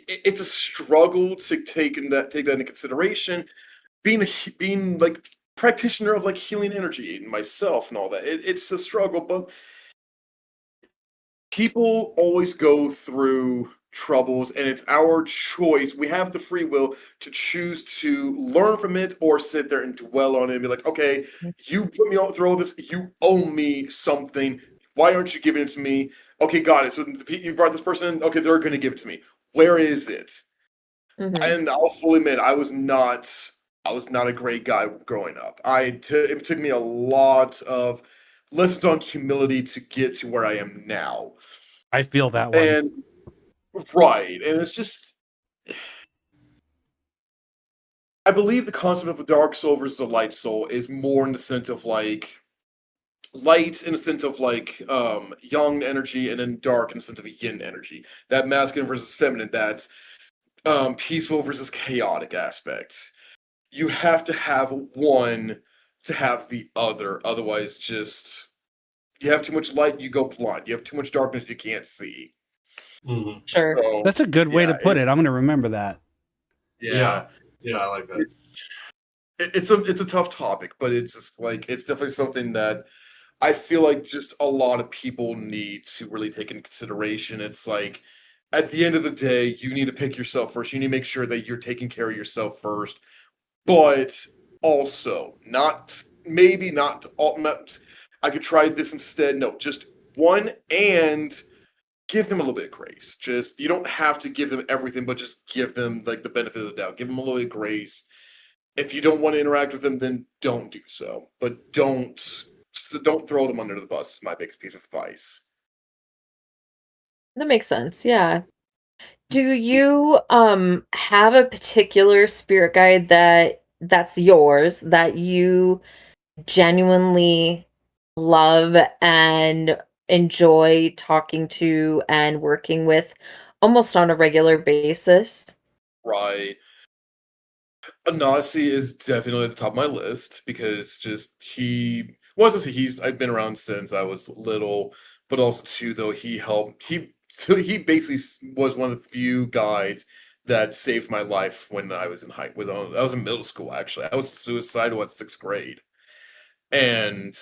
it's a struggle to take that into consideration. Being like practitioner of like healing energy and myself and all that. It's a struggle, but people always go through troubles and it's our choice. We have the free will to choose to learn from it or sit there and dwell on it and be like, okay, you put me on through all this, you owe me something. Why aren't you giving it to me? Okay, got it. So you brought this person in, okay, they're gonna give it to me. Where is it? Mm-hmm. And I'll fully admit I was not a great guy growing up. It took me a lot of lessons on humility to get to where I am now. I feel that one. And right, and it's just I believe the concept of a dark soul versus a light soul is more in the sense of like light in the sense of like yang energy and then dark in the sense of yin energy. That masculine versus feminine, that peaceful versus chaotic aspect. You have to have one to have the other. Otherwise, just you have too much light, you go blind. You have too much darkness, you can't see. Mhm. Sure. So That's a good way yeah, to put it. I'm going to remember that. Yeah. Yeah, I like that. It's a tough topic, but it's just like it's definitely something that I feel like just a lot of people need to really take into consideration. It's like at the end of the day, you need to pick yourself first. You need to make sure that you're taking care of yourself first, but also not maybe not all. Not, I could try this instead. No, just one and give them a little bit of grace. Just you don't have to give them everything, but just give them like the benefit of the doubt. Give them a little bit of grace. If you don't want to interact with them, then don't do so. But don't throw them under the bus. Is my biggest piece of advice. That makes sense. Yeah. Do you have a particular spirit guide that's yours that you genuinely love and enjoy talking to and working with almost on a regular basis? Right. Anasi is definitely at the top of my list because just he was well, he's I've been around since I was little, but also too though he helped he basically was one of the few guides that saved my life when I was in I was in middle school actually. I was suicidal at 6th grade. And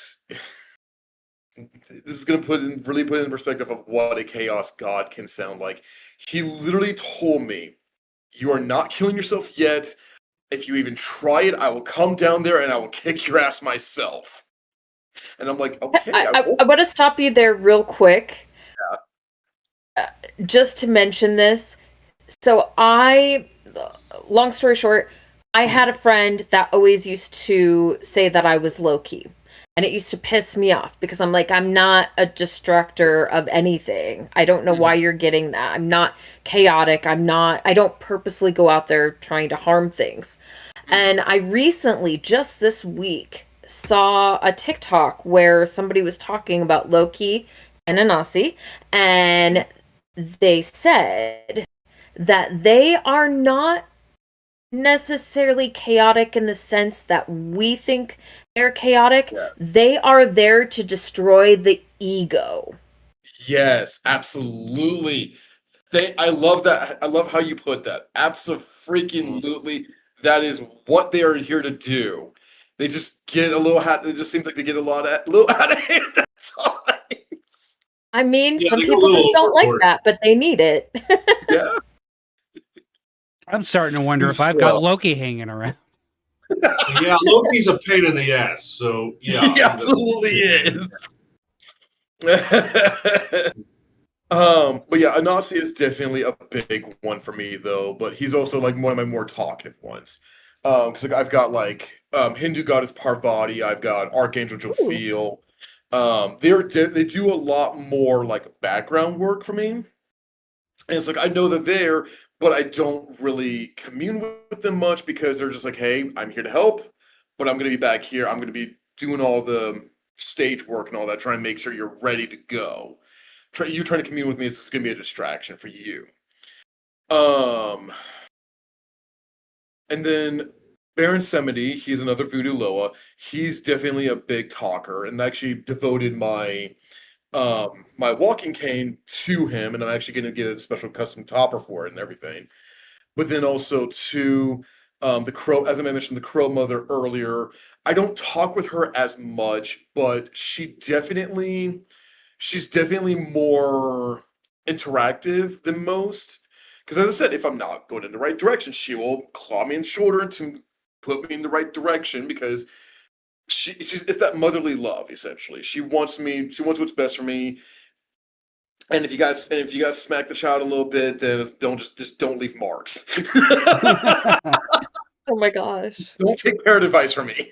this is gonna really put in perspective of what a chaos god can sound like. He literally told me, "You are not killing yourself yet. If you even try it, I will come down there and I will kick your ass myself." And I'm like, okay, I want to stop you there real quick. Just to mention this. So long story short, I had a friend that always used to say that I was low key. And it used to piss me off because I'm like, I'm not a destructor of anything. I don't know why you're getting that. I'm not chaotic. I don't purposely go out there trying to harm things. And I recently, just this week, saw a TikTok where somebody was talking about Loki and Anansi, and they said that they are not necessarily chaotic in the sense that we think they're chaotic. Yeah. They are there to destroy the ego. Yes, absolutely. I love that. I love how you put that. Absolutely. That is what they are here to do. They just get a little it just seems like they get a little out of hand at times. I mean, Yeah, some they go a people just little don't like overboard. that, but they need it. Yeah. I'm starting to wonder if I've got Loki hanging around. Yeah, Loki's a pain in the ass. So yeah, He absolutely is. But yeah, Anasi is definitely a big one for me though, but he's also like one of my more talkative ones. Because like I've got like Hindu goddess Parvati, I've got Archangel Jophiel. They do a lot more like background work for me. And it's like I know they're there, but I don't really commune with them much because they're just like, hey, I'm here to help, but I'm gonna be back here. I'm gonna be doing all the stage work and all that, trying to make sure you're ready to go. You trying to commune with me is going to be a distraction for you. And then Baron Semity, he's another Voodoo Loa. He's definitely a big talker, and actually devoted my my walking cane to him, and I'm actually going to get a special custom topper for it and everything. But then also to the crow, as I mentioned, the crow mother earlier. I don't talk with her as much, but she's definitely more interactive than most. Because as I said, if I'm not going in the right direction, she will claw me in the shoulder to put me in the right direction because it's that motherly love essentially. She wants what's best for me. And if you guys smack the child a little bit, then don't leave marks. Oh my gosh. Don't take parent advice from me.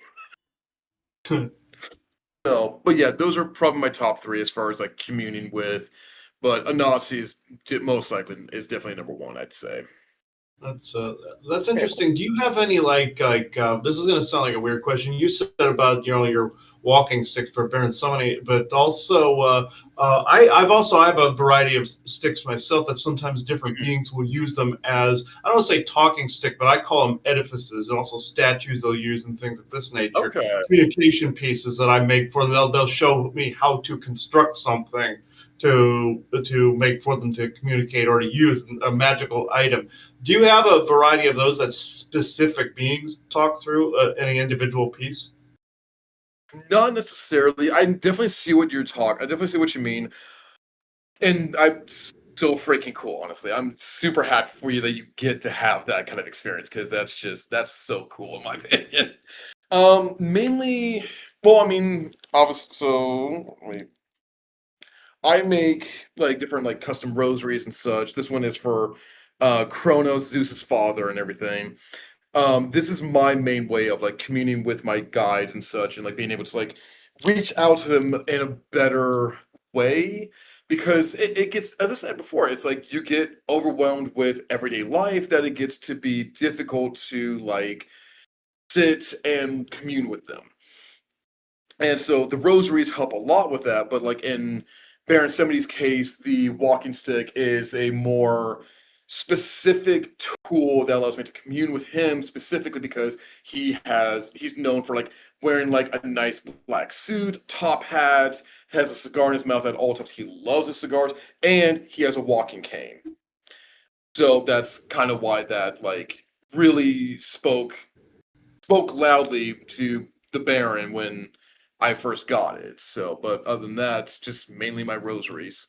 No, but yeah, those are probably my top three as far as like communing with. But Anasi is most likely is definitely number one, I'd say. That's interesting. Do you have any this is going to sound like a weird question. You said about your walking sticks for bearing somebody, but also I have a variety of sticks myself that sometimes different Mhm. beings will use them as, I don't want to say talking stick, but I call them edifices, and also statues they'll use and things of this nature. Okay. Communication pieces that I make for them. They'll show me how to construct something to make for them to communicate or to use a magical item. Do you have a variety of those that specific beings talk through any individual piece? Not necessarily. I definitely see what you're talking. I definitely see what you mean, and I'm so freaking cool. Honestly, I'm super happy for you that you get to have that kind of experience because that's so cool in my opinion. Mainly, well, I mean, obviously, so I make like different like custom rosaries and such. This one is for Kronos, Zeus's father, and everything. This is my main way of like communing with my guides and such, and like being able to like reach out to them in a better way because it gets, as I said before, it's like you get overwhelmed with everyday life that it gets to be difficult to like sit and commune with them. And so the rosaries help a lot with that, but like in Baron Semity's case, the walking stick is a more specific tool that allows me to commune with him specifically because he's known for like wearing like a nice black suit, top hat, has a cigar in his mouth at all times. He loves his cigars, and he has a walking cane. So that's kind of why that like really spoke loudly to the Baron when I first got it. So, but other than that, it's just mainly my rosaries.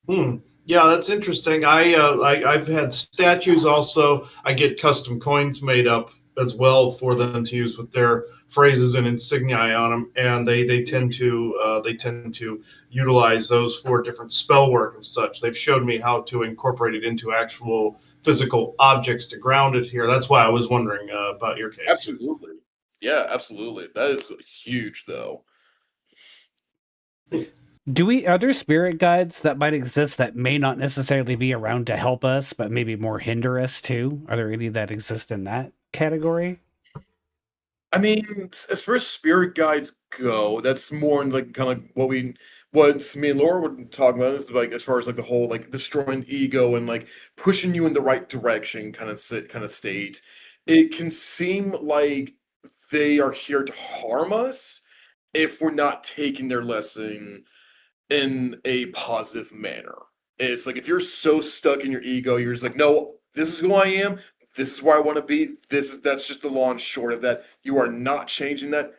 Hmm. Yeah, that's interesting. I've had statues also. I get custom coins made up as well for them to use with their phrases and insignia on them, and they tend to utilize those for different spell work and such. They've showed me how to incorporate it into actual physical objects to ground it here. That's why I was wondering about your case. Absolutely. Yeah, absolutely. That is huge, though. Do we other spirit guides that might exist that may not necessarily be around to help us, but maybe more hinder us too? Are there any that exist in that category? I mean, as far as spirit guides go, that's more in like kind of like what me and Laura would talk about is like as far as like the whole like destroying the ego and like pushing you in the right direction kind of state. It can seem like they are here to harm us if we're not taking their lesson in a positive manner. It's like if you're so stuck in your ego, you're just like, no, this is who I am. This is where I want to be. That's just the long and short of that. You are not changing that.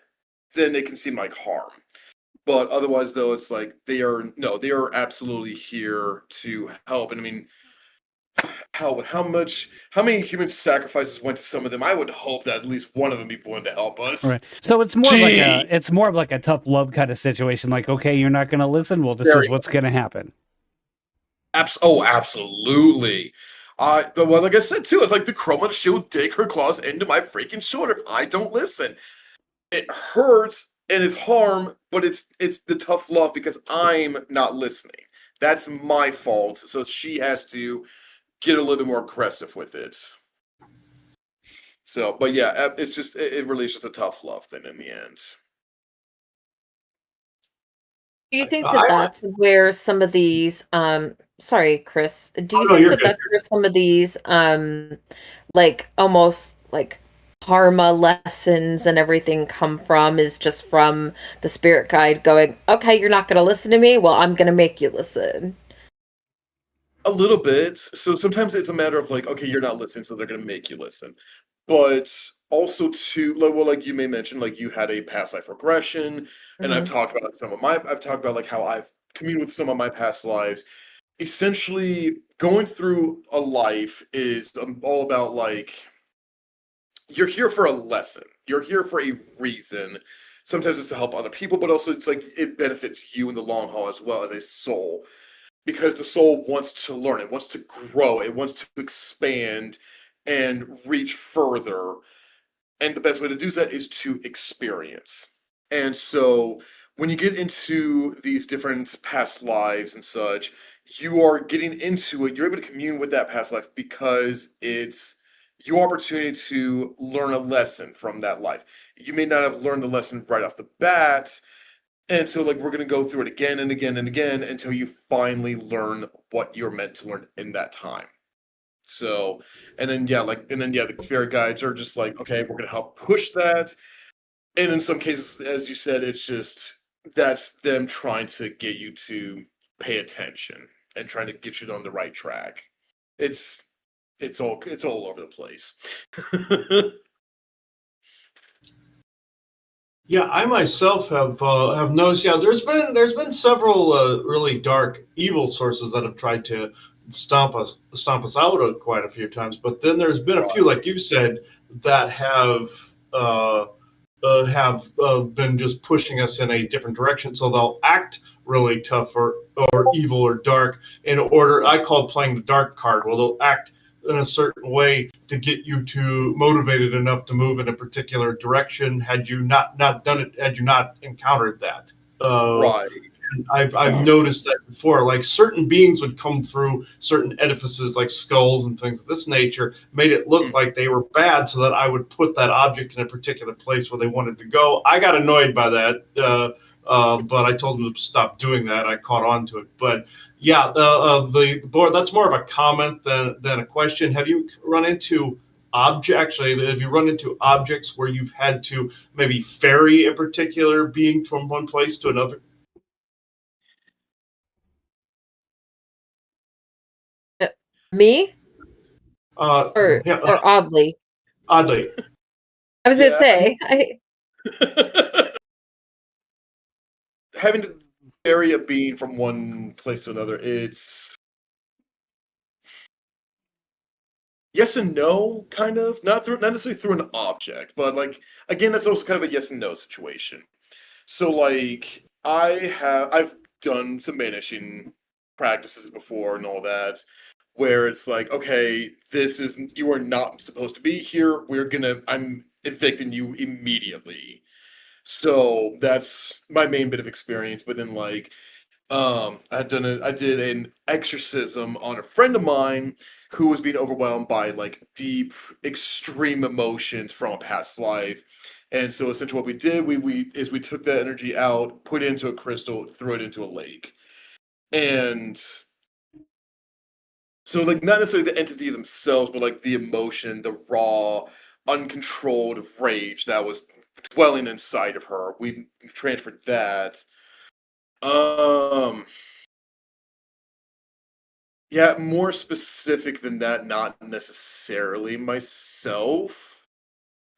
Then it can seem like harm. But otherwise, though, it's like they are absolutely here to help. And I mean, how many human sacrifices went to some of them? I would hope that at least one of them be willing to help us. Right. So it's more of like Jeez, a tough love kind of situation. Like, okay, you're not going to listen. Well, this is very what's going to happen. Absolutely. But well, like I said too, it's like the Chroma she'll dig her claws into my freaking shoulder if I don't listen. It hurts and it's harm, but it's the tough love because I'm not listening. That's my fault. So she has to get a little bit more aggressive with it. So, but yeah, it's just it really is just a tough love thing in the end. Do you think that I that's where some of these sorry, Chris, do Oh you no, think you're that good. that's where some of these like almost like karma lessons and everything come from is just from the spirit guide going, "Okay, you're not going to listen to me. Well, I'm going to make you listen." A little bit. So sometimes it's a matter of like, okay, you're not listening, so they're gonna make you listen. But also to like, well, like you may mention, like you had a past life regression, and Mhm. I've talked about like how I've communed with some of my past lives. Essentially, going through a life is all about like you're here for a lesson. You're here for a reason. Sometimes it's to help other people, but also it's like it benefits you in the long haul as well as a soul because the soul wants to learn, it wants to grow, it wants to expand and reach further. And the best way to do that is to experience. And so when you get into these different past lives and such, you are getting into it. You're able to commune with that past life because it's your opportunity to learn a lesson from that life. You may not have learned the lesson right off the bat, and so like we're gonna go through it again and again and again until you finally learn what you're meant to learn in that time. So, the spirit guides are just like, okay, we're gonna help push that. And in some cases, as you said, it's just that's them trying to get you to pay attention and trying to get you on the right track. It's it's all over the place. Yeah, I myself have noticed. Yeah, there's been several really dark evil sources that have tried to stomp us out quite a few times. But then there's been a few, like you said, that uh, have been just pushing us in a different direction. So they'll act really tough or evil or dark in order. I call it playing the dark card. Well, they'll act in a certain way to get you to motivated enough to move in a particular direction. Had you not done it, had you not encountered that. Uh, Right. I've noticed that before. Like certain beings would come through certain edifices, like skulls and things of this nature, made it look like they were bad, so that I would put that object in a particular place where they wanted to go. I got annoyed by that, but I told them to stop doing that. I caught on to it, but yeah, the board. That's more of a comment than a question. Have you run into object? Actually, have you run into objects where you've had to maybe ferry a particular being from one place to another? Me Uh, yeah, or Oddly? oddly. I was gonna Yeah, say, having to vary a being from one place to another, it's yes and no, kind of. Not necessarily through an object, but like again, that's also kind of a yes and no situation. So like I've done some banishing practices before and all that, where it's like, okay, this is you are not supposed to be here. I'm evicting you immediately. So that's my main bit of experience. But then like I did an exorcism on a friend of mine who was being overwhelmed by like deep, extreme emotions from a past life. And so essentially what we did, we took that energy out, put it into a crystal, threw it into a lake. And so like not necessarily the entity themselves, but like the emotion, the raw, uncontrolled rage that was dwelling inside of her. We transferred that. Um Yeah, more specific than that, not necessarily myself,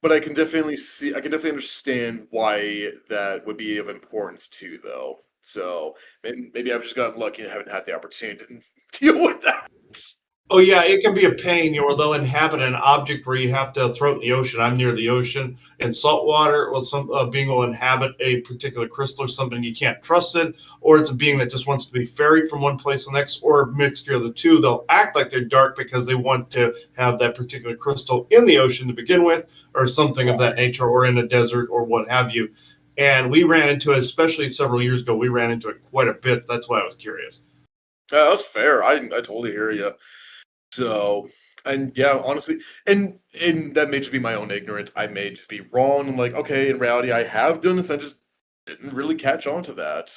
but I can definitely understand why that would be of importance too, though. So maybe I've just gotten lucky and haven't had the opportunity to deal with that. Oh yeah, it can be a pain, or they'll inhabit an object where you have to throw it in the ocean. I'm near the ocean, and salt water, or some being will inhabit a particular crystal or something you can't trust it, or it's a being that just wants to be ferried from one place to the next, or a mixture of the two. They'll act like they're dark because they want to have that particular crystal in the ocean to begin with, or something of that nature, or in a desert, or what have you. And we ran into it, especially several years ago. We ran into it quite a bit. That's why I was curious. Yeah, that's fair. I totally hear you. So, and yeah, honestly, and that may just be my own ignorance. I may just be wrong. I'm like, okay, in reality, I have done this. I just didn't really catch on to that.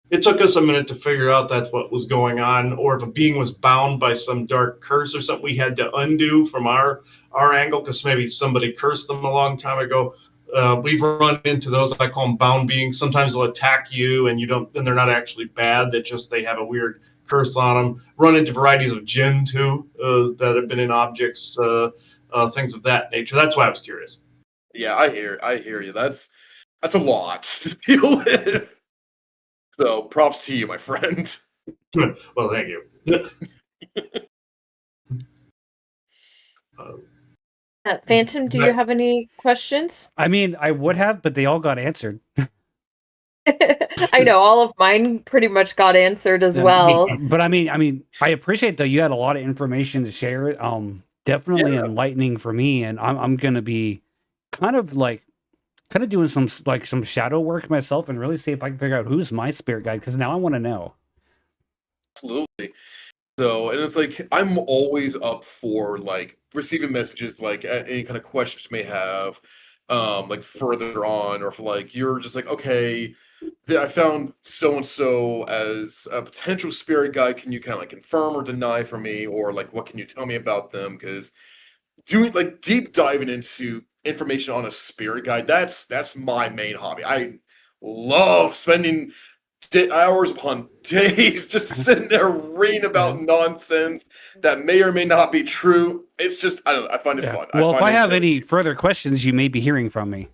It took us a minute to figure out that's what was going on, or if a being was bound by some dark curse or something we had to undo from our angle, because maybe somebody cursed them a long time ago. We've run into those. I call them bound beings. Sometimes they'll attack you, and you don't, and they're not actually bad. They have a weird curse on them. Run into varieties of jinn too, that have been in objects, things of that nature. That's why I was curious. Yeah, I hear you. That's a lot to deal with. So, props to you, my friend. Well, thank you. Phantom, do you have any questions? I mean, I would have, but they all got answered. I know all of mine pretty much got answered as Yeah, well. but I mean, I appreciate though you had a lot of information to share. Definitely Yeah. enlightening for me, and I'm gonna be kind of doing some shadow work myself and really see if I can figure out who's my spirit guide because now I want to know. Absolutely. So, and it's like I'm always up for like receiving messages, like any kind of questions you may have, like further on, or if like you're just like, okay, I found so and so as a potential spirit guide. Can you kind of like confirm or deny for me, or like what can you tell me about them? Because doing like deep diving into information on a spirit guide, that's my main hobby. I love spending hours upon days just sitting there reading about nonsense that may or may not be true. It's just, I don't know, I find it Yeah. fun. Well, if find I it have any entertaining. further questions, you may be hearing from me.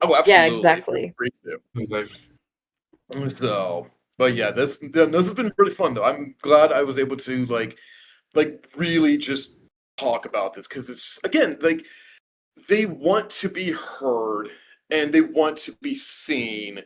Oh, Yeah, absolutely. Feel exactly. free to. Okay. So, but yeah, this has been really fun though. I'm glad I was able to like really just talk about this because it's just, again, like they want to be heard and they want to be seen.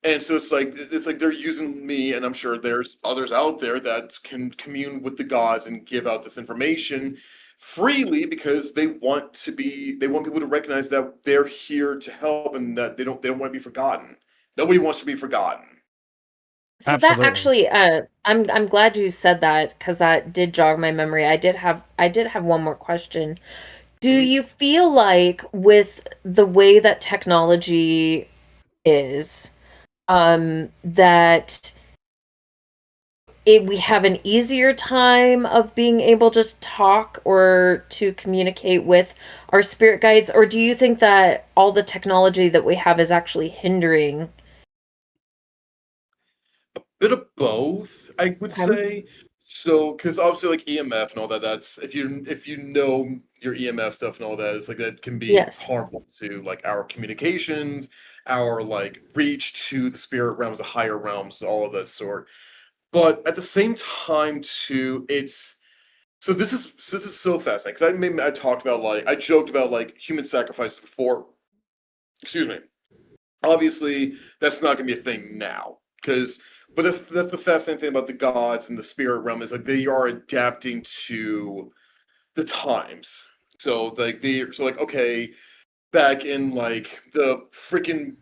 And so it's like they're using me, and I'm sure there's others out there that can commune with the gods and give out this information freely because they want people to recognize that they're here to help and that they don't want to be forgotten. Nobody wants to be forgotten. So that Absolutely. actually, I'm glad you said that because that did jog my memory. I did have one more question. Do Mhm. you feel like with the way that technology is, that we have an easier time of being able to talk or to communicate with our spirit guides, or do you think that all the technology that we have is actually hindering? Bit of both, I would Okay. say. So, because obviously, like EMF and all that, that's if you know your EMF stuff and all that, it's like that can be Yes. harmful to like our communications, our like reach to the spirit realms, the higher realms, all of that sort. But at the same time, too, it's this is so fascinating because I talked about like I joked about like human sacrifices before. Excuse me. Obviously, that's not going to be a thing now because but that's the fascinating thing about the gods and the spirit realm is like they are adapting to the times. So like okay, back in like the freaking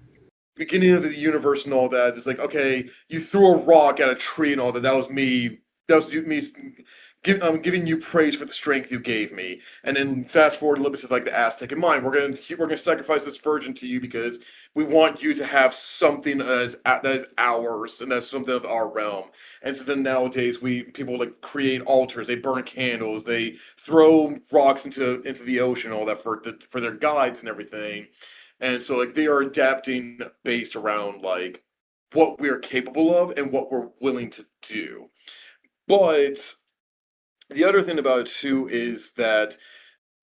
beginning of the universe and all that, it's like okay, you threw a rock at a tree and all that. That was me. That was me. Giving you praise for the strength you gave me, and then fast forward a little bit to like the Aztec in mind. We're gonna sacrifice this virgin to you because we want you to have something that is ours and that's something of our realm. And so then nowadays people like create altars, they burn candles, they throw rocks into the ocean, all that for their guides and everything. And so like they are adapting based around like what we're capable of and what we're willing to do. But the other thing about it too is that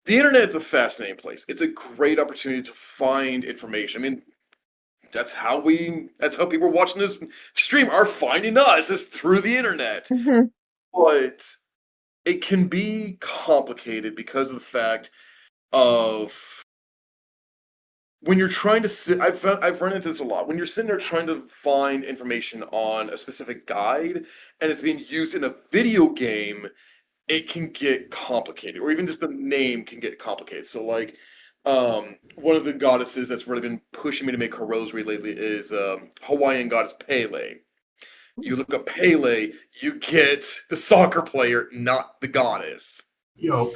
the internet is a fascinating place. It's a great opportunity to find information. I mean, that's how people watching this stream are finding us is through the internet. Mhm. But it can be complicated because of the fact of when you're trying to sit I've run into this a lot. When you're sitting there trying to find information on a specific guide and it's being used in a video game, it can get complicated, or even just the name can get complicated. So, like, one of the goddesses that's really been pushing me to make her rosary lately is Hawaiian goddess Pele. You look up Pele, you get the soccer player, not the goddess. Yo.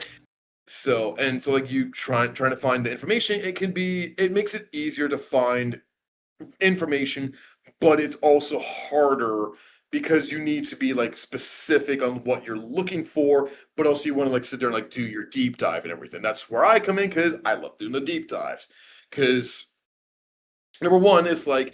So like you trying to find the information, it makes it easier to find information, but it's also harder because you need to be like specific on what you're looking for, but also you want to like sit there and like do your deep dive and everything. That's where I come in because I love doing the deep dives. Because number one, it's like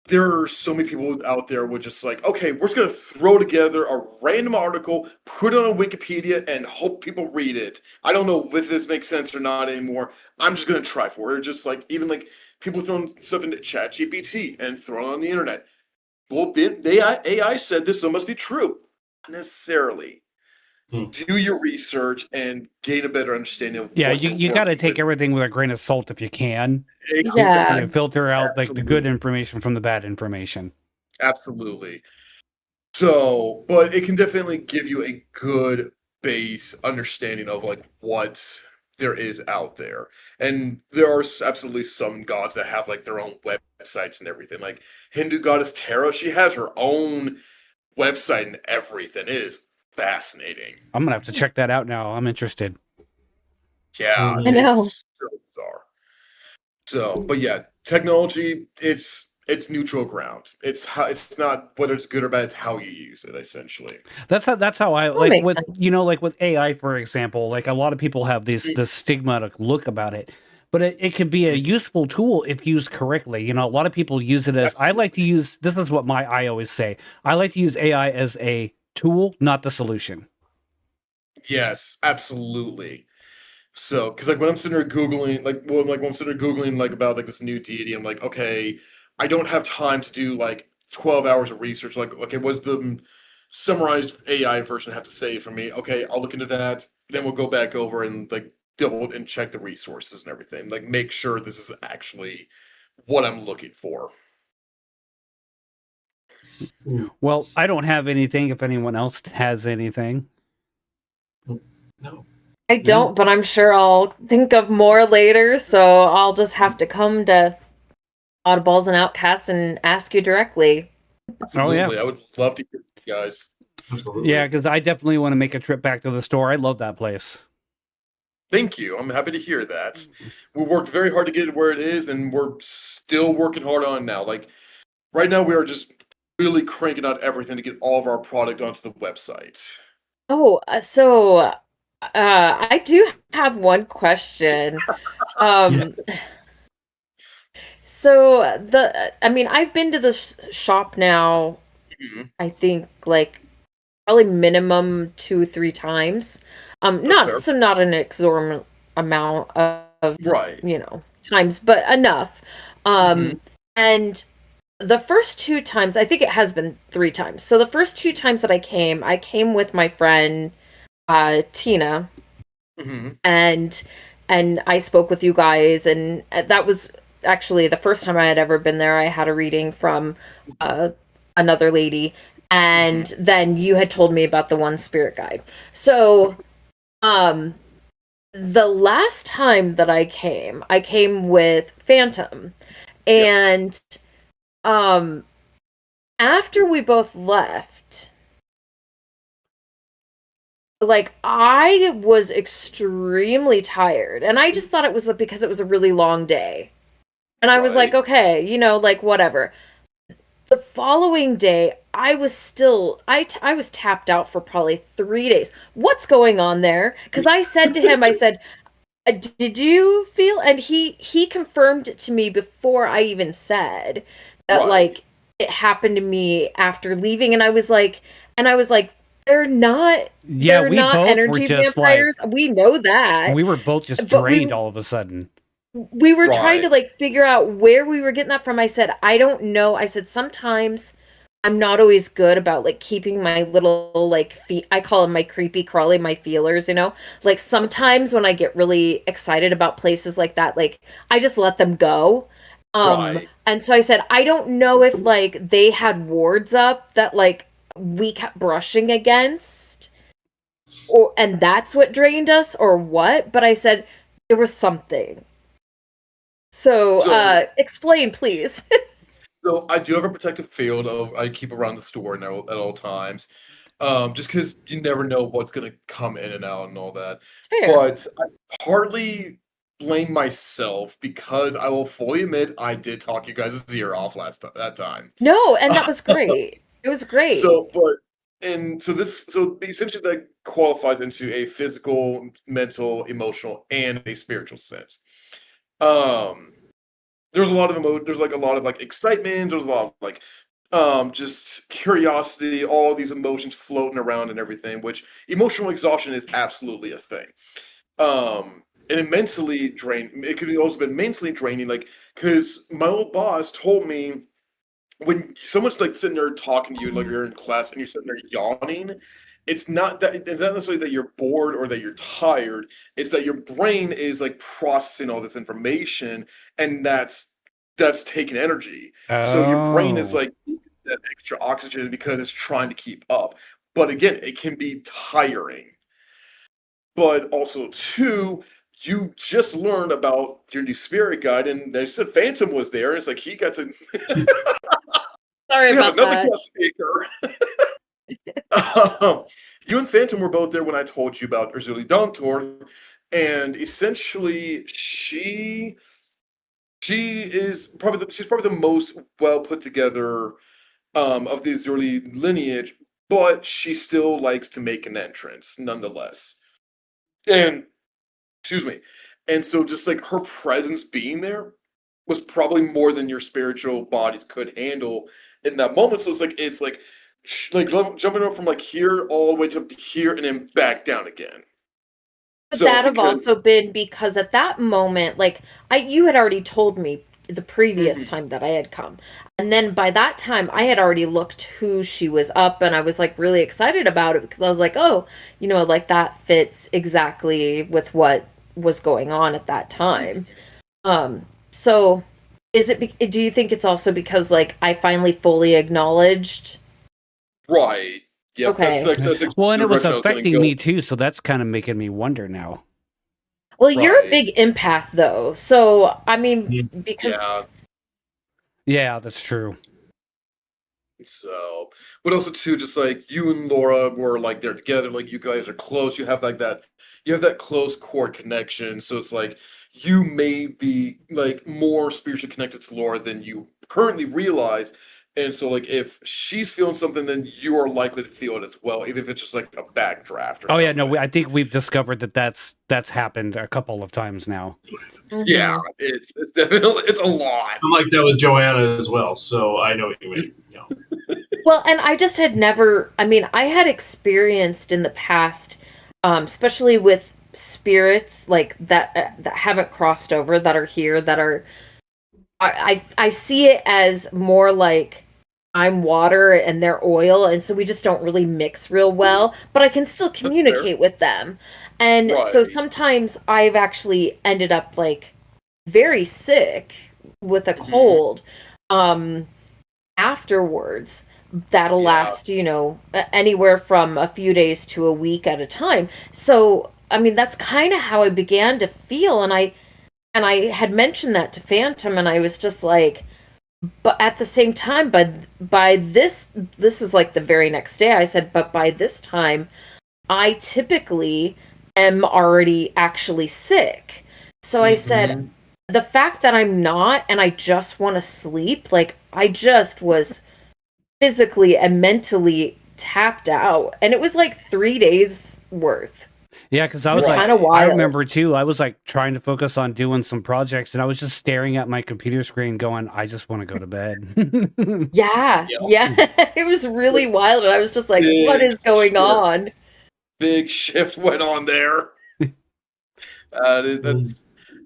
there are so many people out there with just like, okay, we're just gonna throw together a random article, put it on Wikipedia, and hope people read it. I don't know if this makes sense or not anymore. I'm just gonna try for it. Or just like even like people throwing stuff into ChatGPT and throwing it on the internet. Well, then AI said this, so it must be true. Not necessarily. Hmm. Do your research and gain a better understanding of Yeah, what you you're you got to working with. take everything with a grain of salt if you can. Yeah. You Exactly. filter out like the good Absolutely. information from the bad information. Absolutely. So, but it can definitely give you a good base understanding of like what there is out there. And there are absolutely some gods that have like their own websites and everything. Like Hindu goddess Tara, she has her own website and everything. It is fascinating. I'm gonna have to check that out now. I'm interested. Yeah, I know. it's so bizarre. So, but yeah, technology, it's neutral ground. It's not whether it's good or bad, it's how you use it, essentially. That's how I That like makes with sense. like with AI, for example. Like a lot of people have this stigmatic look about it, but it can be a useful tool if used correctly. A lot of people use it as I like to use. This is what I always say. I like to use AI as a tool, not the solution. Yes, absolutely. So, because like when I'm sitting there googling, when I'm sitting there googling like about like this new deity, I'm like, okay, I don't have time to do like 12 hours of research. Like, okay, what's the summarized AI version have to say for me? Okay, I'll look into that. Then we'll go back over and like double and check the resources and everything. Like, make sure this is actually what I'm looking for. Well, I don't have anything. If anyone else has anything, No. I don't, but I'm sure I'll think of more later, so I'll just have to come to Oddballs and Outcasts and ask you directly. Absolutely, I would love to hear you guys. Absolutely. Yeah, because I definitely want to make a trip back to the store. I love that place. Thank you. I'm happy to hear that. We worked very hard to get it where it is, and we're still working hard on it now. Like, right now, we are just really cranking out everything to get all of our product onto the website. Oh, I do have one question. So I mean, I've been to the shop now, Mhm. I think like probably minimum 2, 3 times. That's fair. Not an exorbitant amount of Right. times, but enough. Mhm. And the first 2 times, I think it has been 3 times. So the first 2 times that I came with my friend Tina, Mhm. and I spoke with you guys, and that was actually the first time I had ever been there. I had a reading from another lady, and then you had told me about the one spirit guide. So, the last time that I came with Phantom, and after we both left, like I was extremely tired, and I just thought it was because it was a really long day. And I was like, Right. okay, like whatever. The following day, I was still I was tapped out for probably 3 days. What's going on there? Cuz I said to him, I said, "Did you feel?" And he confirmed it to me before I even said that, Right. like, it happened to me after leaving, and I was like, Yeah, they're we not both were energy just like vampires. We know that. we were both just But drained all of a sudden. we were trying Right. to like figure out where we were getting that from. I said, I don't know. I said, sometimes I'm not always good about like keeping my little like feet. I call them my creepy crawly, my feelers. Like sometimes when I get really excited about places like that, like I just let them go. Right. And so I said, I don't know if like they had wards up that like we kept brushing against, and that's what drained us or what. But I said there was something. So, So, explain, please. so I do have a protective field I keep around the store at all times. Just because you never know what's gonna come in and out and all that. It's fair. But I hardly blame myself because I will fully admit I did talk you guys' ear off that time. No, and that was great. It was great. So, but and so this so essentially that qualifies into a physical, mental, emotional, and a spiritual sense. Um, there's a lot of there's like a lot of like excitement. There's a lot of like just curiosity, all these emotions floating around and everything. Which emotional exhaustion is absolutely a thing. And it mentally drain. It could also been mentally draining, like because my old boss told me when someone's like sitting there talking to you, like you're in class and you're sitting there yawning, it's not necessarily that you're bored or that you're tired. It's that your brain is like processing all this information, and that's taking energy. So your brain is Oh. like that extra oxygen because it's trying to keep up. But again, it can be tiring. But also too, you just learned about your new spirit guide, and they said Phantom was there. And it's like he got to Sorry we have about another that. guest speaker. You and Phantom were both there when I told you about Urzuli Dawntor, and essentially she's probably the most well put together of the Azuli lineage, but she still likes to make an entrance nonetheless. And excuse me. And so just like her presence being there was probably more than your spiritual bodies could handle in that moment. So jumping up from like here all the way up to here and then back down again. Could So that have because also been because at that moment, like you had already told me the previous time that I had come. And then by that time I had already looked who she was up, and I was like really excited about it because I was like, oh, like that fits exactly with what was going on at that time. So do you think it's also because like I finally fully acknowledged? right. Yep, Okay. that's Well, and the it was direction I was gonna affecting go. me too, so that's kind of making me wonder now. Well, you're a Right. big empath though. So, I mean, because Yeah. Yeah, that's true. So, but also too, just like you and Laura were like there together, like you guys are close. You have that close core connection. So it's like you may be like more spiritually connected to Laura than you currently realize. And so, like, if she's feeling something, then you are likely to feel it as well, even if it's just like a backdraft or Oh yeah, something. no, I think we've discovered that's happened a couple of times now. Yeah, it's definitely it's a lot. I'm like that with Joanna as well, so I know what you mean. Well, and I just had never, I mean, I had experienced in the past, especially with spirits like that haven't crossed over, that are here, that are, I see it as more like I'm water and they're oil, and so we just don't really mix real well, but I can still communicate with them. And so Right. sometimes I've actually ended up like very sick with a cold afterwards. That'll Yeah. last, anywhere from a few days to a week at a time. So, I mean, that's kind of how I began to feel, and I had mentioned that to Phantom, and I was just like, but at the same time, by this was like the very next day, I said, but by this time, I typically am already actually sick. So I said, the fact that I'm not and I just want to sleep, like I just was physically and mentally tapped out, and it was like 3 days worth. Yeah, because I It was was like, kind of wild. I remember too. I was like trying to focus on doing some projects, and I was just staring at my computer screen, going, "I just want to go to bed." Yeah, it was really wild, and I was just like, what is going on? Big shift went on there.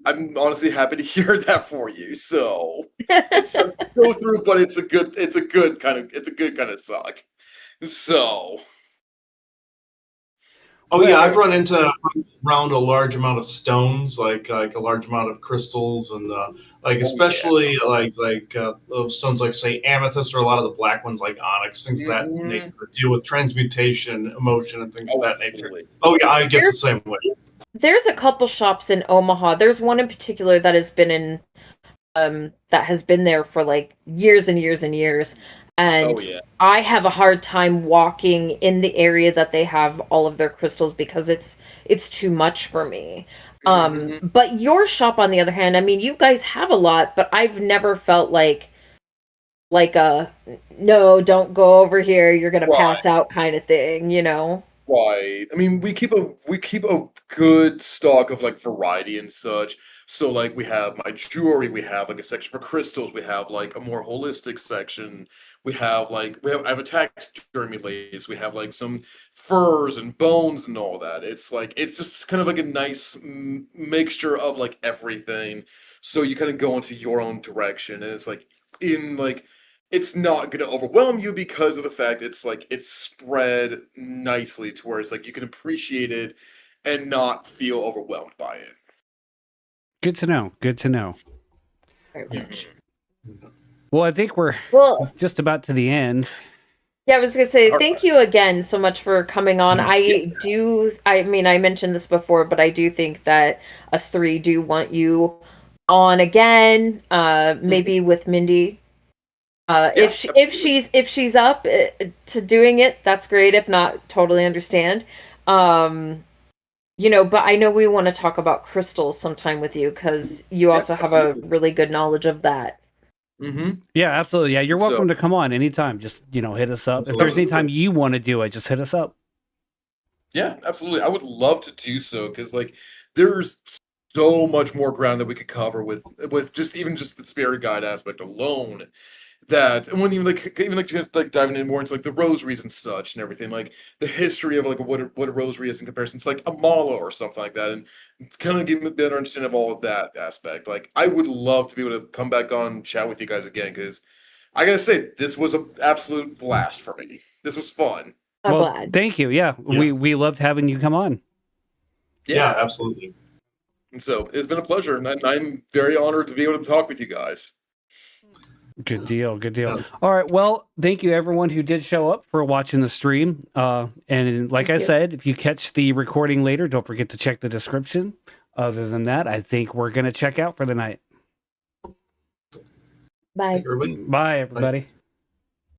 I'm honestly happy to hear that for you. So it's a go through, but it's a good kind of suck. So Oh yeah, I've run into around a large amount of stones, like a large amount of crystals, and like especially stones like say amethyst, or a lot of the black ones like onyx, things of that nature, deal with transmutation, emotion, and things of that nature. Oh yeah, I get the same way. There's a couple shops in Omaha. There's one in particular that has been in that has been there for like years and years and years. And I have a hard time walking in the area that they have all of their crystals because it's too much for me. But your shop, on the other hand, I mean, you guys have a lot, but I've never felt like a no, don't go over here, you're gonna pass out kind of thing, Right. I mean, we keep a good stock of like variety and such. So like we have my jewelry, we have like a section for crystals, we have like a more holistic section. I have a taxidermy lace, we have like some furs and bones and all that. It's just kind of like a nice mixture of like everything. So you kind of go into your own direction, and it's like in like it's not going to overwhelm you because of the fact it's spread nicely to where it's like you can appreciate it and not feel overwhelmed by it. Good to know. Good to know. Very much. Well, I think we're just about to the end. Yeah, I was gonna say thank you again so much for coming on. I mean, I mentioned this before, but I do think that us three do want you on again, maybe with Mindy. If she's up to doing it, that's great. If not, totally understand. But I know we want to talk about crystals sometime with you because you also have a really good knowledge of that. Mm-hmm. Yeah, absolutely. Yeah, you're welcome to come on anytime. Just, hit us up. If there's any time you want to do it, just hit us up. Yeah, absolutely. I would love to do so because, there's so much more ground that we could cover with just the spirit guide aspect alone. That and when just diving in more into the rosaries and such and everything, the history of what a rosary is in comparison to a mala or something like that, and kind of give a better understanding of all of that aspect. I would love to be able to come back on and chat with you guys again because I gotta say this was an absolute blast for me. This was fun. I'm glad. Thank you. Yeah, Yes. we loved having you come on. Yeah, absolutely. And so it's been a pleasure, and I'm very honored to be able to talk with you guys. Good deal. Good deal. Yeah. All right. Well, thank you everyone who did show up for watching the stream. And like I said, if you catch the recording later, don't forget to check the description. Other than that, I think we're going to check out for the night. Bye. Everybody. Bye, everybody.